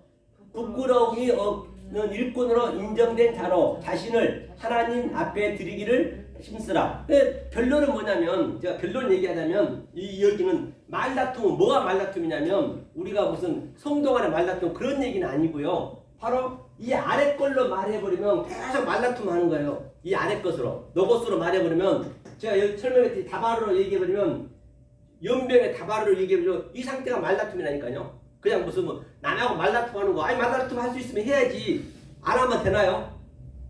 Speaker 1: 부끄러움이 없는 일꾼으로 인정된 자로 자신을 하나님 앞에 드리기를 힘쓰라. 결론은 뭐냐면 제가 결론 얘기하자면 여기는 말다툼은 뭐가 말다툼이냐면 우리가 무슨 성도 간의 말다툼 그런 얘기는 아니고요. 바로 이 아래 걸로 말해버리면 계속 말다툼 하는 거예요. 이 아래 것으로 너것으로 말해버리면 제가 여기 설명에 다바르로 얘기해버리면 연병의 다바르로 얘기해버리면 이 상태가 말다툼이라니까요. 그냥 무슨 뭐 남하고 말다툼 하는 거 아니 말다툼 할 수 있으면 해야지 안 하면 되나요?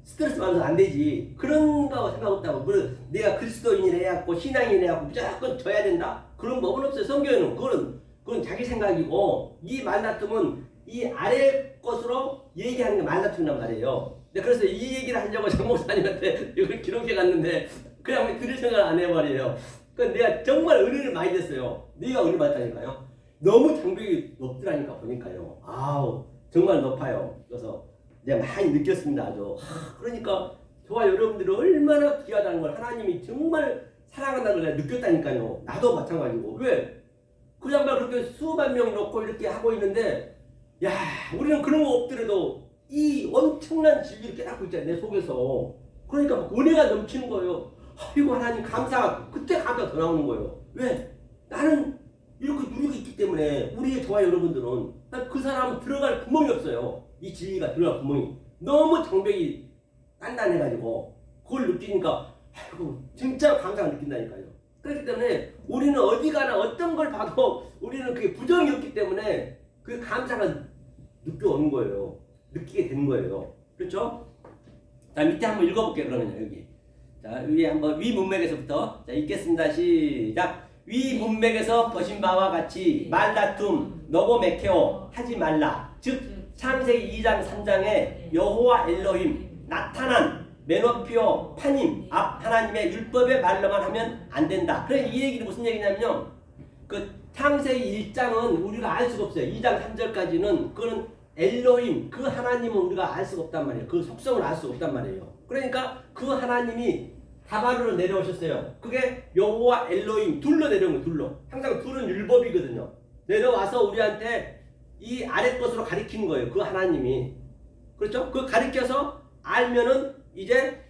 Speaker 1: 스트레스 받아서 안 되지. 그런 거 생각 없다고. 내가 그리스도인이라 해갖고 신앙인이라 해갖고 무조건 져야 된다? 그런 법은 없어요. 성경에는 그건 자기 생각이고 이 말다툼은 이 아래 것으로 얘기하는 게 말다툼이란 말이에요. 그래서 이 얘기를 하려고 장 목사님한테 이걸 기록해 갔는데 그냥 들을 생각을 안 해버려요. 그러니까 내가 정말 은혜를 많이 됐어요. 내가 은혜 받다니까요. 너무 장벽이 높더라니까 보니까요. 아우 정말 높아요. 그래서 내가 많이 느꼈습니다. 아주. 그러니까 저와 여러분들이 얼마나 귀하다는 걸 하나님이 정말 사랑한다는 걸 내가 느꼈다니까요. 나도 마찬가지고. 왜? 그 양반 그렇게 수만 명 놓고 이렇게 하고 있는데 야 우리는 그런 거 없더라도 이 엄청난 진리를 깨닫고 있잖아요. 내 속에서. 그러니까 막 은혜가 넘치는 거예요. 아이고 하나님 감사가 그때 감사가 더 나오는 거예요. 왜? 나는 이렇게 누리고 있기 때문에 우리의 저와 여러분들은 그 사람은 들어갈 구멍이 없어요. 이 진리가 들어갈 구멍이 너무 장벽이 단단해가지고 그걸 느끼니까 아이고 진짜 감사가 느낀다니까요. 그렇기 때문에 우리는 어디 가나 어떤 걸 봐도 우리는 그게 부정이 없기 때문에 그 감사가 느껴오는 거예요. 느끼게 되는 거예요. 그렇죠? 자 밑에 한번 읽어볼게요. 그러면요 여기 자 위에 한번 위 문맥에서부터 자 읽겠습니다. 시작. 위 문맥에서 보신 바와 같이 말다툼 너고 메케오 하지 말라. 즉 창세기 2장 3장에 여호와 엘로힘 나타난 메노피오 파님 앞 하나님의 율법의 말로만 하면 안 된다. 그래 이 얘기는 무슨 얘기냐면요. 그 창세기 1장은 우리가 알 수가 없어요. 2장 3절까지는 그거는 엘로힘 그 하나님은 우리가 알 수가 없단 말이에요. 그 속성을 알 수가 없단 말이에요. 그러니까 그 하나님이 다바르로 내려오셨어요. 그게 여호와 엘로힘 둘로 내려온 거예요. 둘로. 항상 둘은 율법이거든요. 내려와서 우리한테 이 아래 것으로 가리키는 거예요. 그 하나님이. 그렇죠? 그 가리켜서 알면은 이제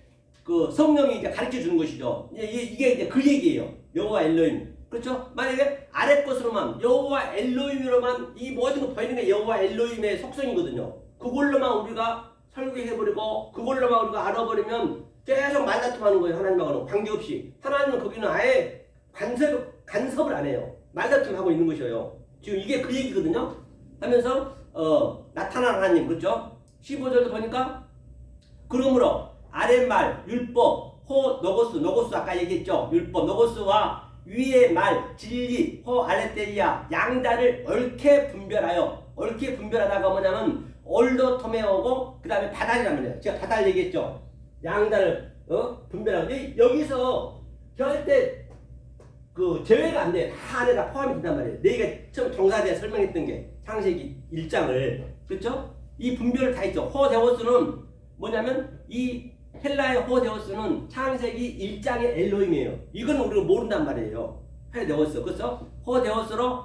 Speaker 1: 그 성령이 이제 가르쳐 주는 것이죠. 이게 이제 그 얘기예요. 여호와 엘로힘. 그렇죠? 만약에 아래 것으로만 여호와 엘로힘으로만 이 모든 거 보이는 게 여호와 엘로힘의 속성이거든요. 그걸로만 우리가 설계해버리고 그걸로만 우리가 알아버리면 계속 말다툼하는 거예요. 하나님하고는 관계없이. 하나님은 거기는 아예 간섭을 안 해요. 말다툼하고 있는 것이에요. 지금 이게 그 얘기거든요. 하면서 나타난 하나님 그렇죠? 15절도 보니까 그러므로 아랫말 율법 호 노고스 아까 얘기했죠. 율법 노고스와 위의 말 진리 호 알레테리아 양자를 옳게 분별하다가 뭐냐면 올도토메오고 그 다음에 다달이란 말이에요. 제가 다달 얘기했죠. 양자를 분별하고 여기서 절대 그 제외가 안 돼. 다 안에다 포함이 된단 말이에요. 내가 처음 종사대에 설명했던 게 창세기 1장을 그렇죠? 이 분별을 다 있죠. 호데오스는 뭐냐면 이 헬라의 호데오스는 창세기 1장의 엘로힘이에요. 이건 우리가 모른단 말이에요. 호데오스. 그래서 호데오스로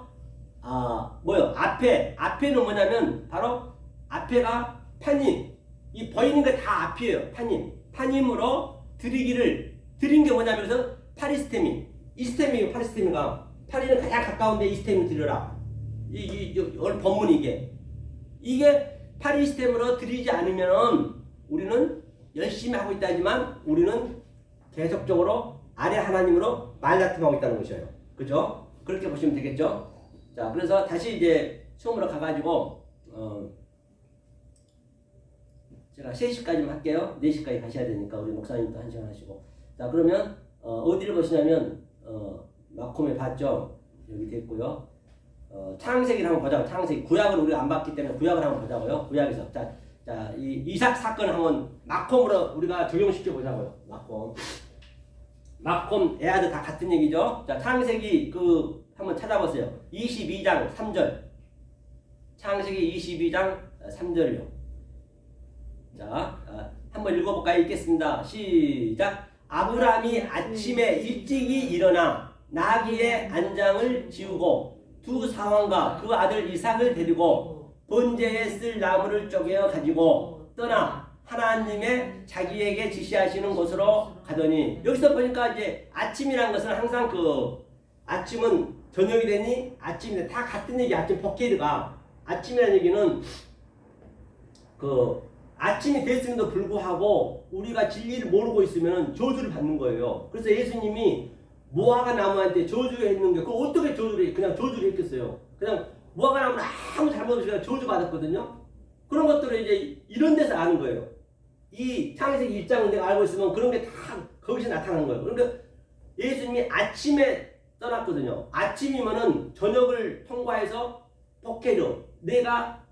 Speaker 1: 앞에는 뭐냐면 바로 앞에가 파님. 이 보이는 게 다 앞이에요. 파님으로 드린 게 뭐냐면 그래서 파리스테미. 이스테미 파리스테미가 파리는 가장 가까운데 이스테미 드려라. 오늘 본문이 이게 파리스템으로 드리지 않으면 우리는 열심히 하고 있다지만 우리는 계속적으로 아래 하나님으로 말다툼하고 있다는 것이에요. 그죠? 그렇게 보시면 되겠죠? 자, 그래서 다시 이제 처음으로 가가지고 제가 3시까지만 할게요. 4시까지 가셔야 되니까 우리 목사님도 1시간 하시고. 자, 그러면 어디를 보시냐면 마콤에 봤죠? 여기 됐고요. 창세기를 한번 보자고. 창세기 구약을 우리가 안 봤기 때문에 구약을 한번 보자고요. 구약에서 자 자, 이 이삭 사건 한번 마콤으로 우리가 적용시켜 보자고요. 마콤 에아드 다 같은 얘기죠. 자, 창세기 한번 찾아보세요. 22장 3절. 창세기 22장 3절이요. 자, 한번 읽어볼까요? 읽겠습니다. 시작. 아브라함이 아침에 일찍이 일어나 나귀의 안장을 지우고 두 사환과 그 아들 이삭을 데리고 번제에 쓸 나무를 쪼개어 가지고 떠나 하나님의 자기에게 지시하시는 곳으로 가더니, 여기서 보니까 이제 아침이라는 것은 항상 아침은 저녁이 되니 아침인데 다 같은 얘기. 아침 복귀가 아침이라는 얘기는 아침이 됐음에도 불구하고 우리가 진리를 모르고 있으면 저주를 받는 거예요. 그래서 예수님이 무화과 나무한테 저주했는 게, 그걸 어떻게 저주를 해? 그냥 저주를 했겠어요. 그냥 무화과 나무는 아무 잘못 없이 그냥 저주 받았거든요. 그런 것들을 이제 이런 데서 아는 거예요. 이 창세기 1장을 내가 알고 있으면 그런 게 다 거기서 나타나는 거예요. 그러니까 예수님이 아침에 떠났거든요. 아침이면은 저녁을 통과해서 복회죠. 내가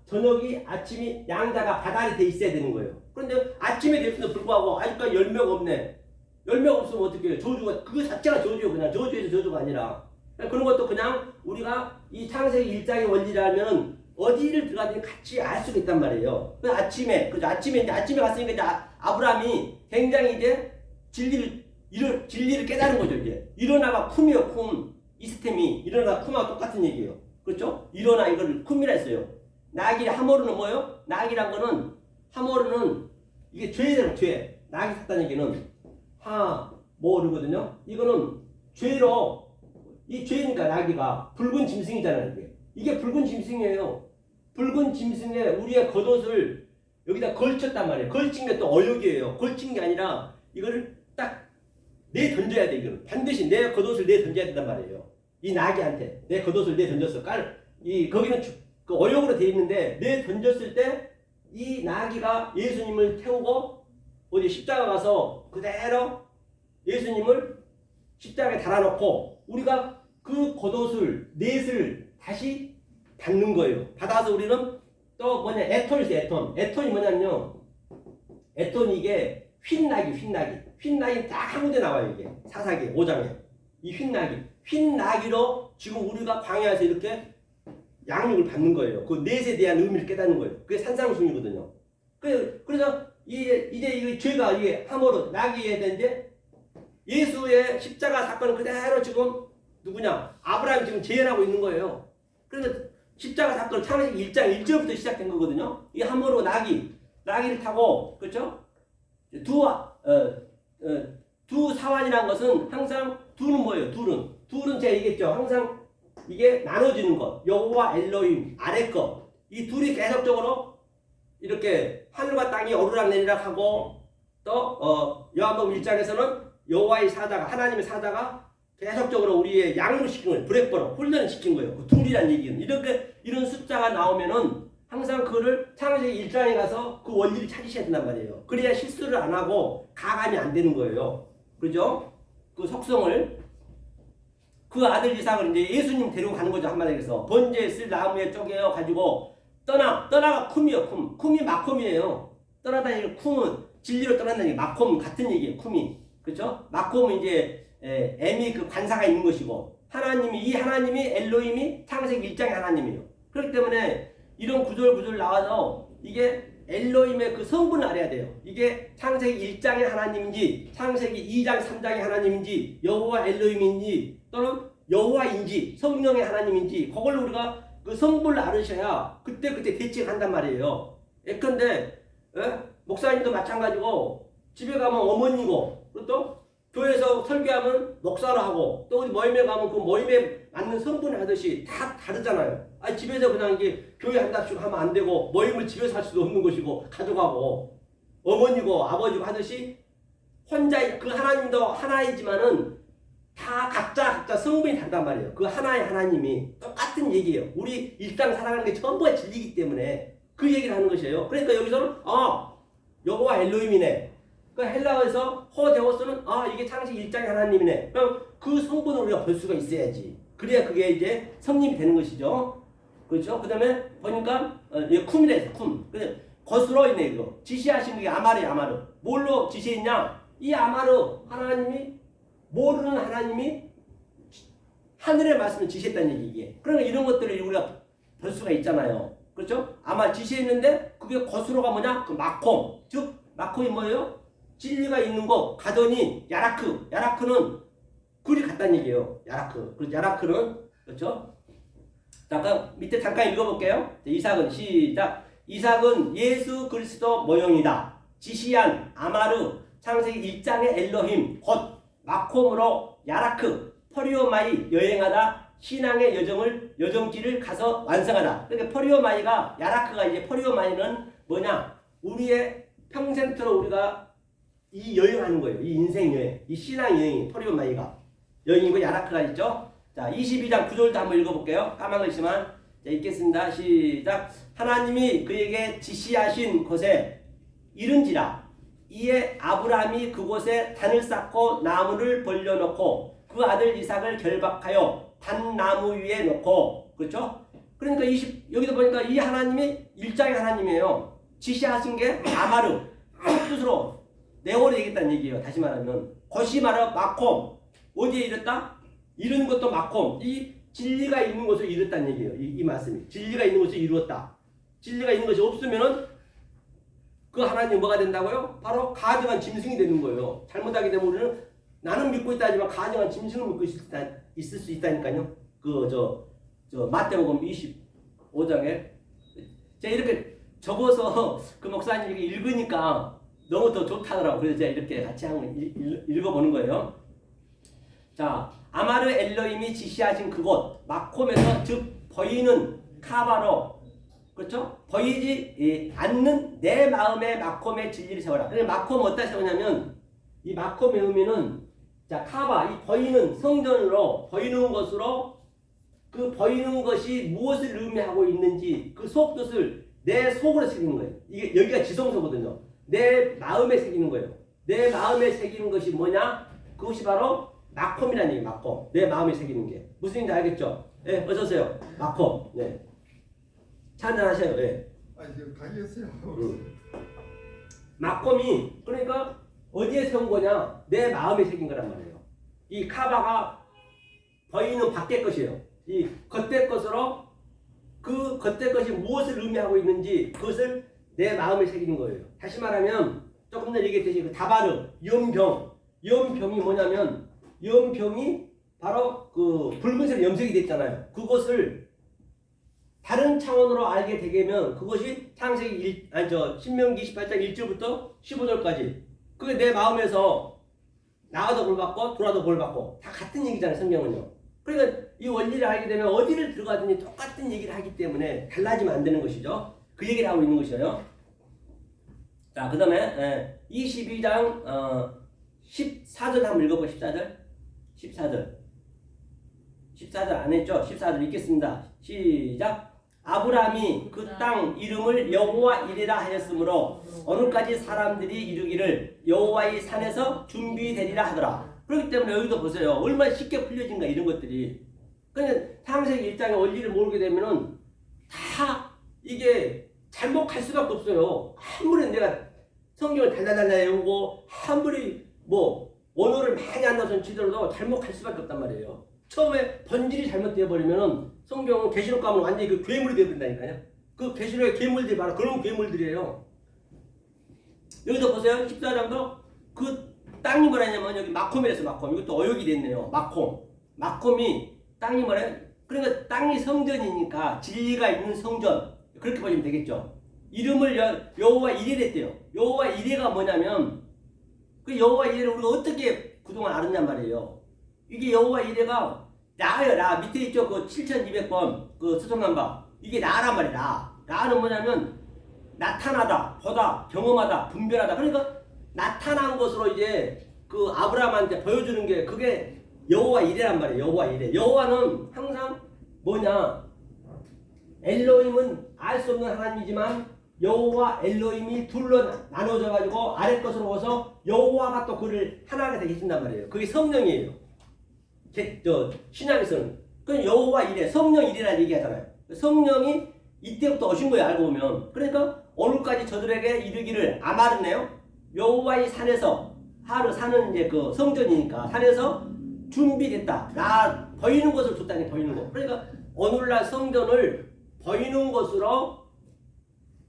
Speaker 1: 아침이 양자가 바다에 돼 있어야 되는 거예요. 그런데 아침에 됐음에도 불구하고 아직까지 열매가 없네. 열매가 없으면 어떻게 해요? 저주가, 그거 자체가 저주예요. 그냥 저주에서 저주가 아니라. 그런 것도 그냥 우리가 이 창세기 1장의 원리라면 어디를 들어가든지 같이 알 수가 있단 말이에요. 그 아침에 갔으니까 이제 아브라함이 굉장히 이제 진리를 깨달은 거죠. 이제 일어나가 쿰이요, 쿰. 이스템이 일어나 쿰하고 똑같은 얘기예요. 그렇죠? 일어나 이걸 쿰이라 했어요. 나귀 하모르는 뭐예요? 나귀란 거는, 하모르는 이게 죄예요, 죄. 나귀 샀다는 얘기는 하모르거든요. 이거는 죄로, 이 죄니까 나귀가 붉은 짐승이잖아요. 이게 붉은 짐승이에요. 붉은 짐승에 우리의 겉옷을 여기다 걸쳤단 말이에요. 걸친 게 또 어역이에요. 걸친 게 아니라 이거를 딱 내던져야 돼. 이거는 반드시 내 겉옷을 내던져야 된단 말이에요. 이 나귀한테 내 겉옷을 내던졌어. 거기는 그 어역으로 되어 있는데 내던졌을 때 이 나귀가 예수님을 태우고 어디 십자가 가서 그대로 예수님을 십자가에 달아놓고 우리가 그 겉옷을 넷을 다시 받는 거예요. 받아서 우리는 또 뭐냐, 에톤이 있어요. 에톤이 뭐냐면요, 에톤이 이게 흰나귀 딱 한 군데 나와요. 이게 사사기 5장에 이 흰나귀로 지금 우리가 광야에서 이렇게 양육을 받는 거예요. 그 넷에 대한 의미를 깨닫는 거예요. 그게 산상순이거든요. 그래서 이제 이 죄가 이게 하모르 나귀에 대한 이제 예수의 십자가 사건은 그대로 지금 누구냐, 아브라함이 지금 재현하고 있는 거예요. 그래서 십자가 사건 창세기 1장 1절부터 시작된 거거든요. 이 하모르 나귀를 타고, 그렇죠? 두 사환이라는 것은 항상 둘은 뭐예요? 둘은 제가 얘기했죠. 항상 이게 나눠지는 것. 여호와 엘로힘 아래 것. 이 둘이 계속적으로 이렇게 하늘과 땅이 오르락내리락 하고, 또 요한복음 1장에서는 여호와의 사자가, 하나님의 사자가 계속적으로 우리의 양육을 시킨 거예요. 브레퍼로 훈련을 시킨 거예요. 그 둘이란 얘기는. 이런 숫자가 나오면은 항상 그거를 창세기 1장에 가서 그 원리를 찾으셔야 된단 말이에요. 그래야 실수를 안 하고 가감이 안 되는 거예요. 그죠? 그 속성을, 그 아들 이삭을 이제 예수님 데리고 가는 거죠. 한마디로 해서 번제에 쓸 나무에 쪼개어 가지고 떠나가 쿰이요. 쿰이 마콤이에요. 떠나다니는 쿰은 진리로 떠난다는 게 마콤 같은 얘기예요. 쿰이. 그렇죠? 마콤은 이제 M이 그 관사가 있는 것이고, 이 하나님이 엘로힘이 창세기 1장의 하나님이에요. 그렇기 때문에 이런 구절 나와서 이게 엘로힘의 그 성분을 알아야 돼요. 이게 창세기 1장의 하나님인지 창세기 2장 3장의 하나님인지 여호와 엘로힘인지 또는 여호와인지 성령의 하나님인지, 그걸 우리가 그 성분을 알으셔야 그때 대책한단 말이에요. 예컨대 목사님도 마찬가지고 집에 가면 어머니고, 또 교회에서 설교하면 목사로 하고, 또 어디 모임에 가면 그 모임에 맞는 성분을 하듯이 다 다르잖아요. 집에서 그냥 이게 교회 한답시고 하면 안 되고, 모임을 집에서 할 수도 없는 것이고, 가져가고, 어머니고 아버지고 하듯이 혼자 그 하나님도 하나이지만은 다 각자 성분이 다르단 말이에요. 그 하나의 하나님이 똑같은 얘기예요. 우리 일상 살아가는 게 전부가 진리이기 때문에 그 얘기를 하는 것이에요. 그러니까 여기서는 여호와 엘로힘이네. 그 헬라어에서 호데오스는 이게 창세기 1장의 하나님이네. 그럼 그 성분을 우리가 볼 수가 있어야지. 그래야 그게 이제 성립이 되는 것이죠. 그렇죠? 그 다음에 보니까 쿰이라 해서 쿰. 것으로 있네 이거. 지시하신 게 아마르야 아마르. 뭘로 지시했냐? 이 아마르 하나님이 모르는 하나님이 하늘의 말씀을 지시했다는 얘기 이게. 그러니까 이런 것들을 우리가 볼 수가 있잖아요. 그렇죠? 아마 지시했는데 그게 것으로가 뭐냐? 그 마콤. 즉 마콤이 뭐예요? 진리가 있는 곳 가더니 야라크. 야라크는 굴이 같다는 얘기예요. 야라크. 그래서 야라크는 그렇죠? 잠깐 밑에 잠깐 읽어볼게요. 이삭은 시작. 이삭은 예수 그리스도 모형이다. 지시한 아마르 창세기 1장의 엘로힘 곧 마콤으로 야라크 퍼리오마이 여행하다 신앙의 여정길을 가서 완성하다. 그러니까 퍼리오마이가 야라크가 이제 퍼리오마이는 뭐냐? 우리의 평생토록 우리가 이 여행하는 거예요. 이 인생 여행, 이 신앙 여행이 퍼리오마이가 여행이고 야라크가 있죠. 자, 22장 9절도 한번 읽어볼게요. 까만 글씨만. 자, 읽겠습니다. 시작. 하나님이 그에게 지시하신 곳에 이른지라. 이에 아브라함이 그곳에 단을 쌓고 나무를 벌려놓고 그 아들 이삭을 결박하여 단나무 위에 놓고, 그렇죠? 그러니까 여기도 보니까 이 하나님이 일장의 하나님이에요. 지시하신 게 아마르, 뜻으로 네오를 얘기했다는 얘기예요. 다시 말하면 것이 말하 마콤. 어디에 이랬다? 이루는 것도 마콤. 이 진리가 있는 곳을 이뤘다는 얘기예요. 이 말씀이 진리가 있는 곳을 이루었다. 진리가 있는 것이 없으면은 그 하나님이 뭐가 된다고요? 바로 가증한 짐승이 되는 거예요. 잘못하게 되면 우리는 나는 믿고 있다 하지만 가증한 짐승을 믿고 있을 수 있다니까요. 마태복음 25장에 제가 이렇게 적어서 그 목사님이 읽으니까 너무 더 좋다더라고요. 그래서 제가 이렇게 같이 한번 읽어보는 거예요. 자, 아마르 엘로힘이 지시하신 그곳 마콤에서 즉 보이는 카바로, 그렇죠? 보이지 않는 내 마음의 마콤의 진리를 세워라. 그래서 마콤 어디다 세우냐면 이 마콤의 의미는 자 카바 이 보이는 성전으로 보이는 것으로 그 보이는 것이 무엇을 의미하고 있는지 그 속뜻을 내 속으로 새기는 거예요. 이게 여기가 지성소거든요. 내 마음에 새기는 거예요. 내 마음에 새기는 것이 뭐냐? 그것이 바로 마콤이라는 얘기. 마콤. 내 마음에 새기는 게 무슨 얘기인지 알겠죠? 네, 어서 오세요. 마콤. 네. 차 한잔 하세요. 네.
Speaker 2: 지금 가겠어요.
Speaker 1: 마콤이 그러니까 어디에 세운 거냐? 내 마음에 새긴 거란 말이에요. 이 카바가 보이는 밖의 것이에요. 이 겉의 것으로 그 겉의 것이 무엇을 의미하고 있는지 그것을 내 마음에 새기는 거예요. 다시 말하면 조금 전에 얘기했듯이 그 다바르, 염병이 뭐냐면 염병이 바로 그 붉은색 염색이 됐잖아요. 그것을 다른 차원으로 알게 되면 그것이 창세기 신명기 28장 1절부터 15절까지 그게 내 마음에서 나가도 볼 받고 돌아도 볼 받고 다 같은 얘기잖아요. 성경은요. 그러니까 이 원리를 알게 되면 어디를 들어가든지 똑같은 얘기를 하기 때문에 달라지면 안 되는 것이죠. 그 얘기를 하고 있는 것이에요. 자, 그 다음에 22장 14절 한번 읽어보. 14절 안 했죠? 14절 읽겠습니다. 시작. 아브라함이 그 땅 이름을 여호와 이레라 하였으므로 오늘까지 사람들이 이르기를 여호와의 산에서 준비되리라 하더라. 그렇기 때문에 여기도 보세요. 얼마나 쉽게 풀려진가 이런 것들이. 그냥 창세기 1장의 원리를 모르게 되면은 다 이게 잘못 갈 수밖에 없어요. 아무리 내가 성경을 달달달달 외우고 아무리 원어를 많이 안 나선 치더라도 잘못 갈 수밖에 없단 말이에요. 처음에 본질이 잘못되어 버리면은 성경은 계시록 가면 완전히 그 괴물이 되어버린다니까요. 그 계시록의 괴물들이 바로 그런 괴물들이에요. 여기서 보세요. 14장도 그 땅이 뭐라냐면 여기 마콤이라서 마콤. 이것도 어역이 됐네요. 마콤이 땅이 뭐래? 그러니까 땅이 성전이니까 진리가 있는 성전. 그렇게 보시면 되겠죠. 이름을 여호와 이레 했대요. 여호와 이레가 뭐냐면 그 여호와 이레를 우리가 어떻게 그동안 알았냔 말이에요. 이게 여호와 이레가 라예요. 라 밑에 있죠. 그 7200번 그 수송한 바 이게 라란 말이야. 라는 뭐냐면 나타나다, 보다, 경험하다, 분별하다. 그러니까 나타난 것으로 이제 그 아브라함한테 보여주는 게 그게 여호와 이레란 말이에요. 여호와 이레. 여호와는 항상 뭐냐? 엘로힘은 알 수 없는 하나님이지만 여호와 엘로힘이 둘로 나눠져 가지고 아래 것으로 오서 여호와가 또 그를 하나가 되게 해준단 말이에요. 그게 성령이에요. 신약에서는 그 여호와 이레, 성령 이레라는 얘기하잖아요. 성령이 이때부터 오신 거예요. 알고 보면. 그러니까 오늘까지 저들에게 이르기를 아마르네요. 여호와의 산에서 하루 산은 이제 그 성전이니까 산에서 준비됐다. 나 보이는 것을 줬다니 보이는 것. 그러니까 오늘날 성전을 보이는 것으로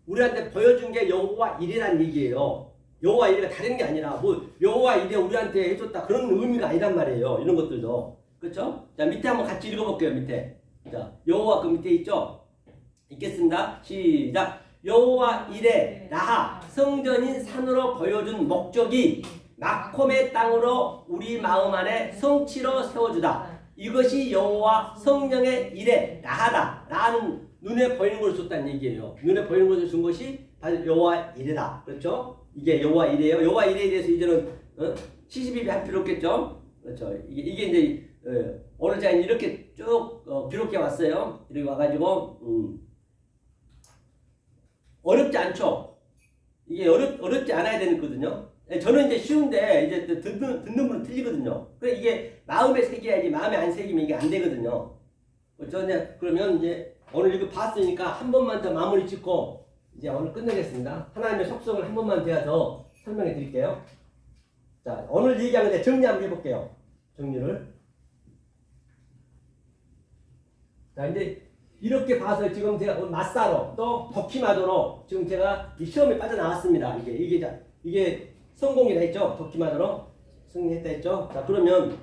Speaker 1: 우리한테 보여준 게 여호와 이레란 얘기예요. 여호와 이레가 다른 게 아니라 뭐 여호와 이레 우리한테 해줬다 그런 의미가 아니란 말이에요. 이런 것들도 그렇죠? 자 밑에 한번 같이 읽어볼게요. 밑에 자 여호와 그 밑에 있죠? 읽겠습니다. 시작. 여호와 이레 라하 성전인 산으로 보여준 목적이 마콤의 땅으로 우리 마음 안에 성취로 세워주다. 이것이 여호와 성령의 이레 라하다. 라는 눈에 보이는 걸 줬다는 얘기예요. 눈에 보이는 것을 준 것이 바로 여호와 이레다. 그렇죠? 이게 여호와 이레예요. 여호와 이레에 대해서 이제는 시시비비 할 필요 없겠죠? 그렇죠? 이게 이제 오늘 제가 이렇게 쭉 기록해 왔어요. 이렇게 와가지고 어렵지 않죠? 이게 어렵지 않아야 되거든요. 저는 이제 쉬운데 이제 듣는 분은 틀리거든요. 그래 이게 마음에 새겨야지 마음에 안 새기면 이게 안 되거든요. 그러면 이제 오늘 이거 봤으니까 한 번만 더 마무리 짓고 이제 오늘 끝내겠습니다. 하나님의 속성을 한 번만 더 설명해 드릴게요. 자 오늘 얘기한 건데 정리 한번 해볼게요. 정리를. 자 이제 이렇게 봐서 지금 제가 마사로 또 도키마도로 지금 제가 이 시험에 빠져나왔습니다. 이게 성공이라 했죠. 도키마도로 승리했다 했죠. 자 그러면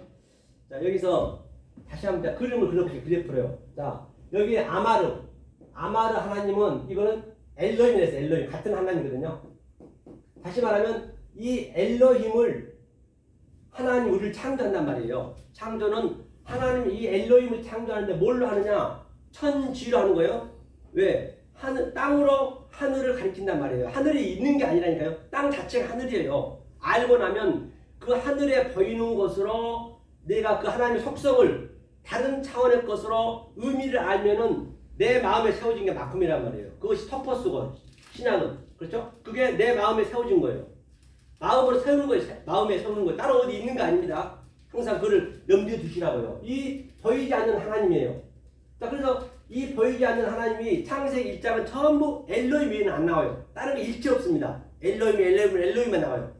Speaker 1: 자 여기서 다시 한번 그림을 그려볼게요. 그래프로요. 자 여기 아마르 하나님은 이거는 엘로힘이랬어요. 엘로힘 같은 하나님이거든요. 다시 말하면 이 엘로힘을 하나님 우리를 창조한단 말이에요. 창조는 하나님이 이 엘로힘을 창조하는데 뭘로 하느냐? 천지로 하는 거예요. 왜? 땅으로 하늘을 가리킨단 말이에요. 하늘이 있는 게 아니라니까요. 땅 자체가 하늘이에요. 알고 나면 그 하늘에 보이는 것으로 내가 그 하나님의 속성을 다른 차원의 것으로 의미를 알면은 내 마음에 세워진 게 마음이란 말이에요. 그것이 터포스고 신앙은 그렇죠? 그게 내 마음에 세워진 거예요. 마음으로 세우는 거예요. 마음에 세우는 거예요. 따로 어디 있는 거 아닙니다. 항상 그를 염두에 두시라고요. 이 보이지 않는 하나님이에요. 자 그래서 이 보이지 않는 하나님이 창세기 1장은 전부 엘로힘 외에는 안 나와요. 다른 게 일체 없습니다. 엘로힘만 나와요.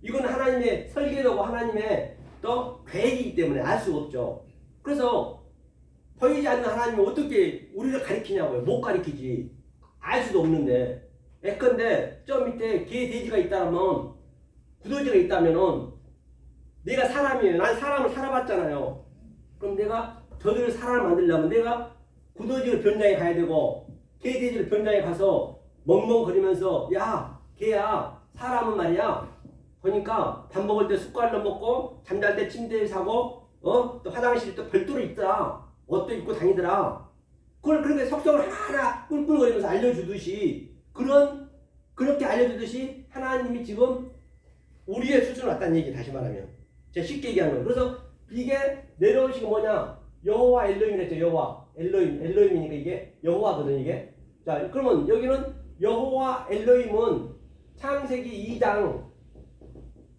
Speaker 1: 이건 하나님의 설계도고 하나님의 또 계획이기 때문에 알 수가 없죠. 그래서 보이지 않는 하나님이 어떻게 우리를 가리키냐고요. 못 가리키지. 알 수도 없는데. 예컨대 저 밑에 개 돼지가 있다면 구더기가 있다면은 내가 사람이에요. 난 사람을 살아봤잖아요. 그럼 내가 저들을 사람을 만들려면 내가 구더기를 변장에 가야 되고 개 돼지를 변장에 가서 멍멍거리면서 야 개야 사람은 말이야 보니까 밥 먹을 때 숟갈로 먹고 잠잘 때 침대에 자고 또 화장실에 또 별도로 있더라. 옷도 입고 다니더라. 그걸 그렇게 속성을 하나 꿀꿀거리면서 알려주듯이 그렇게 알려주듯이 하나님이 지금 우리의 수준을 왔다는 얘기 다시 말하면 제가 쉽게 얘기하는 거예요. 그래서 이게 내려오신 게 뭐냐? 여호와 엘로힘이랬죠. 여호와 엘로힘이니까 이게 여호와거든 이게. 자 그러면 여기는 여호와 엘로힘은 창세기 2장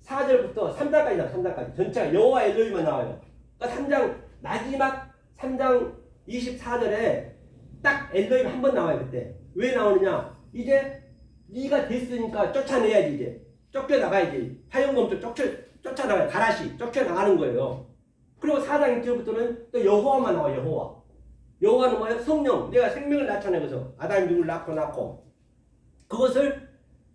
Speaker 1: 4절부터 3장까지 나와요. 3장까지 전체가 여호와 엘로힘만 나와요. 그러니까 3장 마지막 3장 24절에 딱 엘로힘 한 번 나와요. 그때 왜 나오느냐? 이제 네가 됐으니까 쫓아내야지. 이제 쫓겨나가야지. 파형검도 쫓아나가요. 가라시 쫓겨나가는 거예요. 그리고 4장 1절부터는 또 여호와만 나와요. 여호와는 뭐예요? 성령. 내가 생명을 나타내고서 아담이 누굴 낳고 그것을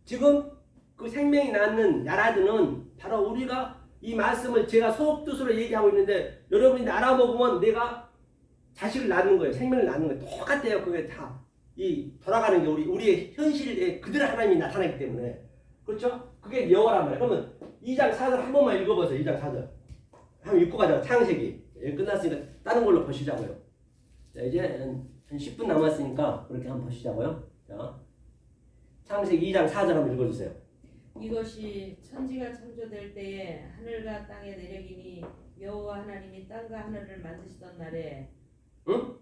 Speaker 1: 지금 그 생명이 낳는 야라드는 바로 우리가 이 말씀을 제가 소업뜻으로 얘기하고 있는데 여러분이 알아먹으면 내가 자식을 낳는 거예요. 생명을 낳는 거예요. 똑같아요. 그게 다 이 돌아가는 게 우리의 현실에 그대로 하나님이 나타나기 때문에 그렇죠? 그게 여호와란 말이에요. 그러면 2장 4절 한 번만 읽어보세요. 2장 4절 한번 읽고 가자고. 창세기 끝났으니까 다른 걸로 보시자고요. 자, 이제 한 10분 남았으니까 그렇게 한번 보시자고요. 자, 창세기 2장 4절 한번 읽어주세요.
Speaker 2: 이것이 천지가 창조될 때에 하늘과 땅의 내력이니 여호와 하나님이 땅과 하늘을 만드시던 날에
Speaker 1: 응?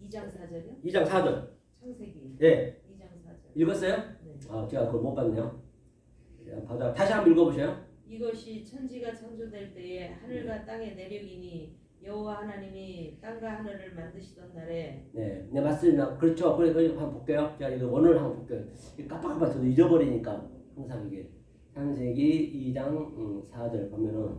Speaker 2: 2장 4절이요?
Speaker 1: 2장 4절
Speaker 2: 창세기
Speaker 1: 예
Speaker 2: 2장 4절
Speaker 1: 읽었어요?
Speaker 2: 네.
Speaker 1: 제가 그걸 못 봤네요. 다시 한번 읽어보세요.
Speaker 2: 이것이 천지가 창조될 때에 하늘과 땅의 내력이니 여호와 하나님이 땅과 하늘을 만드시던 날에
Speaker 1: 네, 네 맞습니다. 그렇죠. 그래 한번 볼게요. 자 이거 원어를 한번 볼게요. 깜빡깜빡 저도 잊어버리니까 항상 이게 창세기 2장 4절 보면은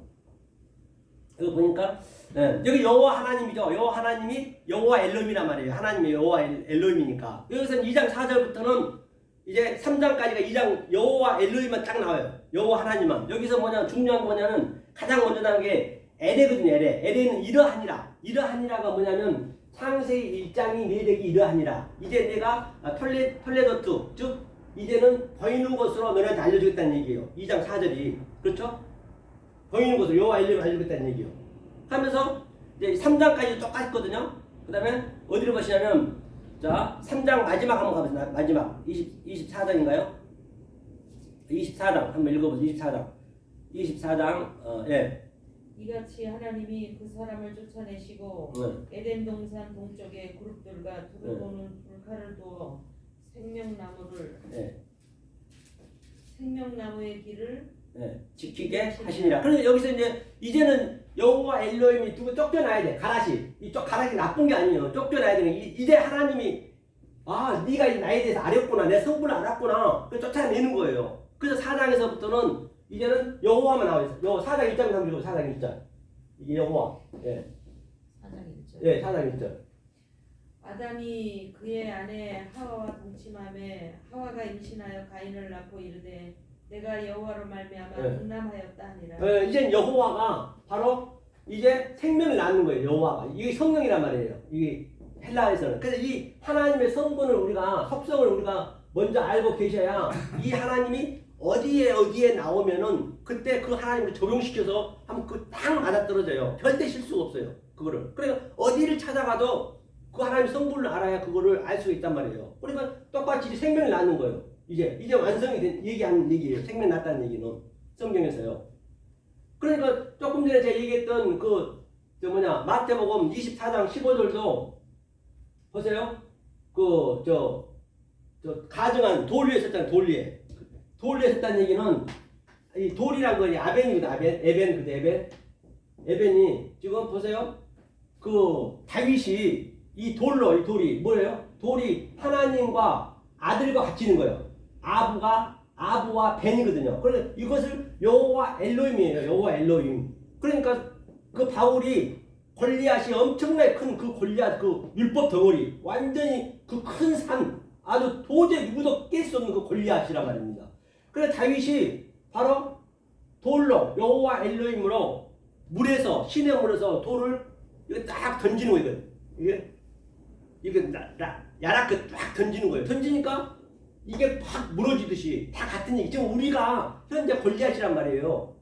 Speaker 1: 여기 보니까 여기 여호와 하나님이죠. 여호와 하나님이 여호와 엘롬이란 말이에요. 하나님이 여호와 엘롬이니까 여기서 2장 4절부터는 이제 3장까지가 2장 여호와 엘롬만 딱 나와요. 여호와 하나님만. 여기서 뭐냐 중요한 거 뭐냐면 가장 먼저 나온 게 에레거든요. 에레는 이러하니라. 이러하니라가 뭐냐면 창세기 1장이 내력이 이러하니라. 이제 내가 톨레도트 즉 이제는 보이는 것으로 너네한테 알려주겠다는 얘기예요. 2장 4절이 그렇죠? 보이는 것으로 여호와 엘롬을 알려주겠다는 얘기예요. 하면서 이제 3장까지 똑같거든요. 그 다음에 어디로 보시냐면 자 3장 마지막 한번 가보세요. 마지막 24장인가요? 24장 한번 읽어보세요. 24장 예.
Speaker 2: 이같이 하나님이 그 사람을 쫓아내시고 에덴 동산 동쪽에 그룹들과 두루 보는 불칼을 두어 생명나무의 길을
Speaker 1: 지키게 하시니라. 그래서 여기서 이제는 여호와 엘로힘이 두고 쫓겨나야 돼. 가라시. 이쪽 가라시 나쁜 게 아니에요. 쫓겨나야 되는 이제 하나님이 네가 나에 대해서 알았구나. 내 성분을 알았구나. 그래서 쫓아내는 거예요. 그래서 4장에서부터는 이제는 여호와만 나와 있어요. 여호와 4장 1장 3절 4장 1장. 이게 여호와. 예.
Speaker 2: 4장 1절.
Speaker 1: 예, 4장 1절.
Speaker 2: 아담이 그의 아내 하와와 동침함에 하와가 임신하여 가인을 낳고 이르되 내가 여호와로 말미암아 등남하였다 하니라.
Speaker 1: 이제 여호와가 바로 이제 생명을 낳는 거예요. 여호와가 이게 성령이란 말이에요. 이게 헬라에서는. 그래서 이 하나님의 성분을 속성을 우리가 먼저 알고 계셔야 이 하나님이 어디에 나오면은 그때 그 하나님을 적용시켜서 하면 그 딱 맞아떨어져요. 절대 실수가 없어요. 그거를. 그러니까 어디를 찾아가도 그 하나님 성분을 알아야 그거를 알 수 있단 말이에요. 그러니까 똑같이 생명을 낳는 거예요. 이제 완성이 된 얘기하는 얘기예요. 생명 낳았다는 얘기는 성경에서요. 그러니까 조금 전에 제가 얘기했던 마태복음 24장 15절도 보세요. 가증한 돌 위에 섰잖아요. 돌 위에 섰다는 얘기는 이 돌이란 건 아벤이거든. 에벤이 지금 보세요. 다윗이 이 돌이 뭐예요? 돌이 하나님과 아들과 같이 있는 거예요. 아부와 벤이거든요. 그래서 이것을 여호와 엘로힘이에요. 여호와 엘로힘. 그러니까 그 바울이 골리앗이 엄청나게 큰 그 골리앗 그 율법 덩어리 완전히 그 큰 산 아주 도저히 누구도 깰 수 없는 그 골리앗이란 말입니다. 그래서 다윗이 바로 돌로 여호와 엘로힘으로 시내 물에서 돌을 이거 딱 던지는 거예요. 이게 야랗게 딱 던지는 거예요. 던지니까 이게 팍 무너지듯이 다 같은 얘기. 지금 우리가 현재 골리앗이란 말이에요.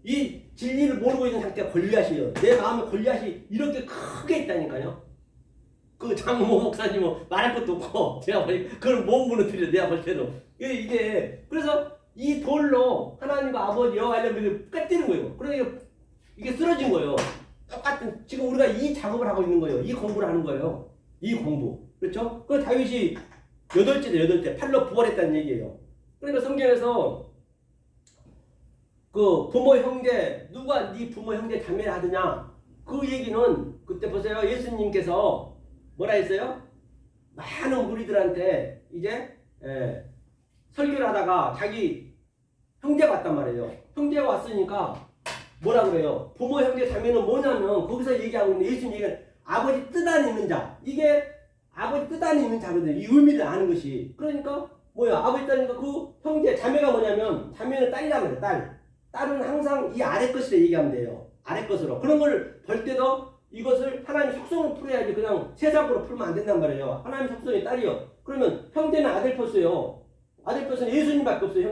Speaker 1: 이 진리를 모르고 있는 상태가 골리앗이에요. 내 마음에 골리앗이 이렇게 크게 있다니까요. 그 장모 목사님 말할 것도 없고 제가 그걸 못 무너뜨려 내가 볼 때도 이게 그래서 이 돌로 하나님과 아버지 여호와 엘로힘을 뺏기는 거예요. 그러니까 이게 쓰러진 거예요. 똑같은 지금 우리가 이 작업을 하고 있는 거예요. 이 공부를 하는 거예요. 이 공부. 그렇죠? 그 다윗이 8째 팔로 부활했다는 얘기예요. 그러니까 성경에서 그 부모 형제 누가 네 부모 형제 자매를 하느냐 그 얘기는 그때 보세요. 예수님께서 뭐라 했어요? 많은 무리들한테 이제 설교를 하다가 자기 형제가 왔단 말이에요. 형제가 왔으니까 뭐라 그래요? 부모 형제 자매는 뭐냐면 거기서 얘기하고 있는 예수님 얘기는 아버지 뜻 안에 있는 자. 이게 아버지 뜻 안에 있는 자거든요. 이 의미를 아는 것이. 그러니까 아버지 뜻이니까 그 형제 자매가 뭐냐면 자매는 딸이란 말이에요. 딸은 항상 이 아래 것으로 얘기하면 돼요. 아래 것으로. 그런 걸 볼 때도 이것을 하나님 속성으로 풀어야지 그냥 세상으로 풀면 안 된단 말이에요. 하나님 속성이 딸이요. 그러면 형제는 아들포스예요. 아들포스는 예수님밖에 없어요.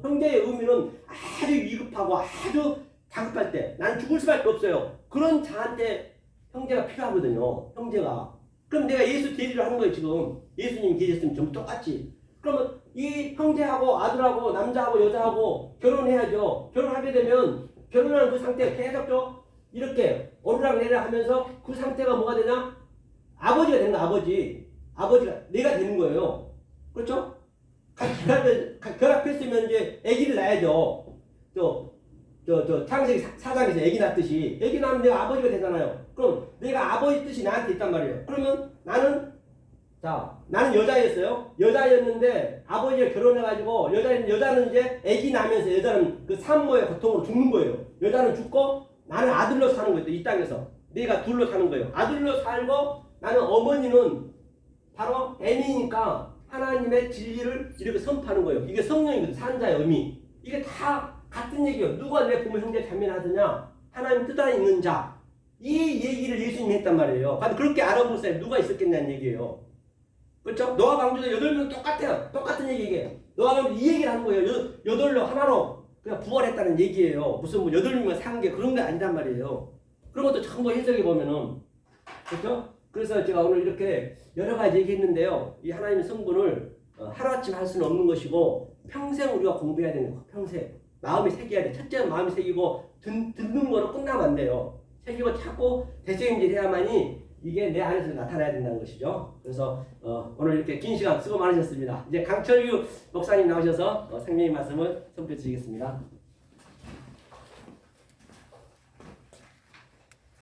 Speaker 1: 형제의 의미는 아주 위급하고 아주 다급할 때 난 죽을 수밖에 없어요. 그런 자한테 형제가 필요하거든요. 형제가. 그럼 내가 예수 대리를 하는 거예요. 지금 예수님 계셨으면 전부 똑같이. 그러면 이 형제하고 아들하고 남자하고 여자하고 결혼해야죠. 결혼하게 되면 결혼하는 그 상태가 계속 이렇게 오르락내리락 하면서 그 상태가 뭐가 되냐? 아버지가 되는 거야. 아버지가 내가 되는 거예요. 그렇죠? 결합했으면 이제 아기를 낳아야죠. 창세기 4장에서 애기 낳듯이 애기 낳으면 내가 아버지가 되잖아요. 그럼 내가 아버지 뜻이 나한테 있단 말이에요. 그러면 나는 여자였어요. 여자였는데 아버지가 결혼해가지고 여자는 이제 애기 낳으면서 여자는 그 산모의 고통으로 죽는 거예요. 여자는 죽고 나는 아들로 사는 거예요. 이 땅에서 내가 둘로 사는 거예요. 아들로 살고 나는 어머니는 바로 애미니까 하나님의 진리를 이렇게 선포하는 거예요. 이게 성령이거든. 산자의 의미. 이게 다 같은 얘기예요. 누가 내 부모 형제 자매를 하느냐? 하나님 뜻 안에 있는 자. 이 얘기를 예수님이 했단 말이에요. 근데 그렇게 알아볼 사람이 누가 있었겠냐는 얘기예요. 그렇죠? 노아 방주도 8명 똑같아요. 똑같은 얘기예요. 노아 방주 이 얘기를 하는 거예요. 8로 하나로 그냥 부활했다는 얘기예요. 무슨 뭐 8명만 산 게 그런 게 아니란 말이에요. 그런 것도 전부 해석해 보면은 그렇죠? 그래서 제가 오늘 이렇게 여러 가지 얘기했는데요. 이 하나님의 성분을 하루아침에 할 수는 없는 것이고 평생 우리가 공부해야 되는 거. 평생 마음이 새겨야 돼. 첫째는 마음이 새기고 듣는 거로 끝나면 안 돼요. 새기고 자꾸 대체행질해야만이 이게 내 안에서 나타나야 된다는 것이죠. 그래서 오늘 이렇게 긴 시간 수고 많으셨습니다. 이제 강철규 목사님 나오셔서 생명의 말씀을 선포해 주시겠습니다.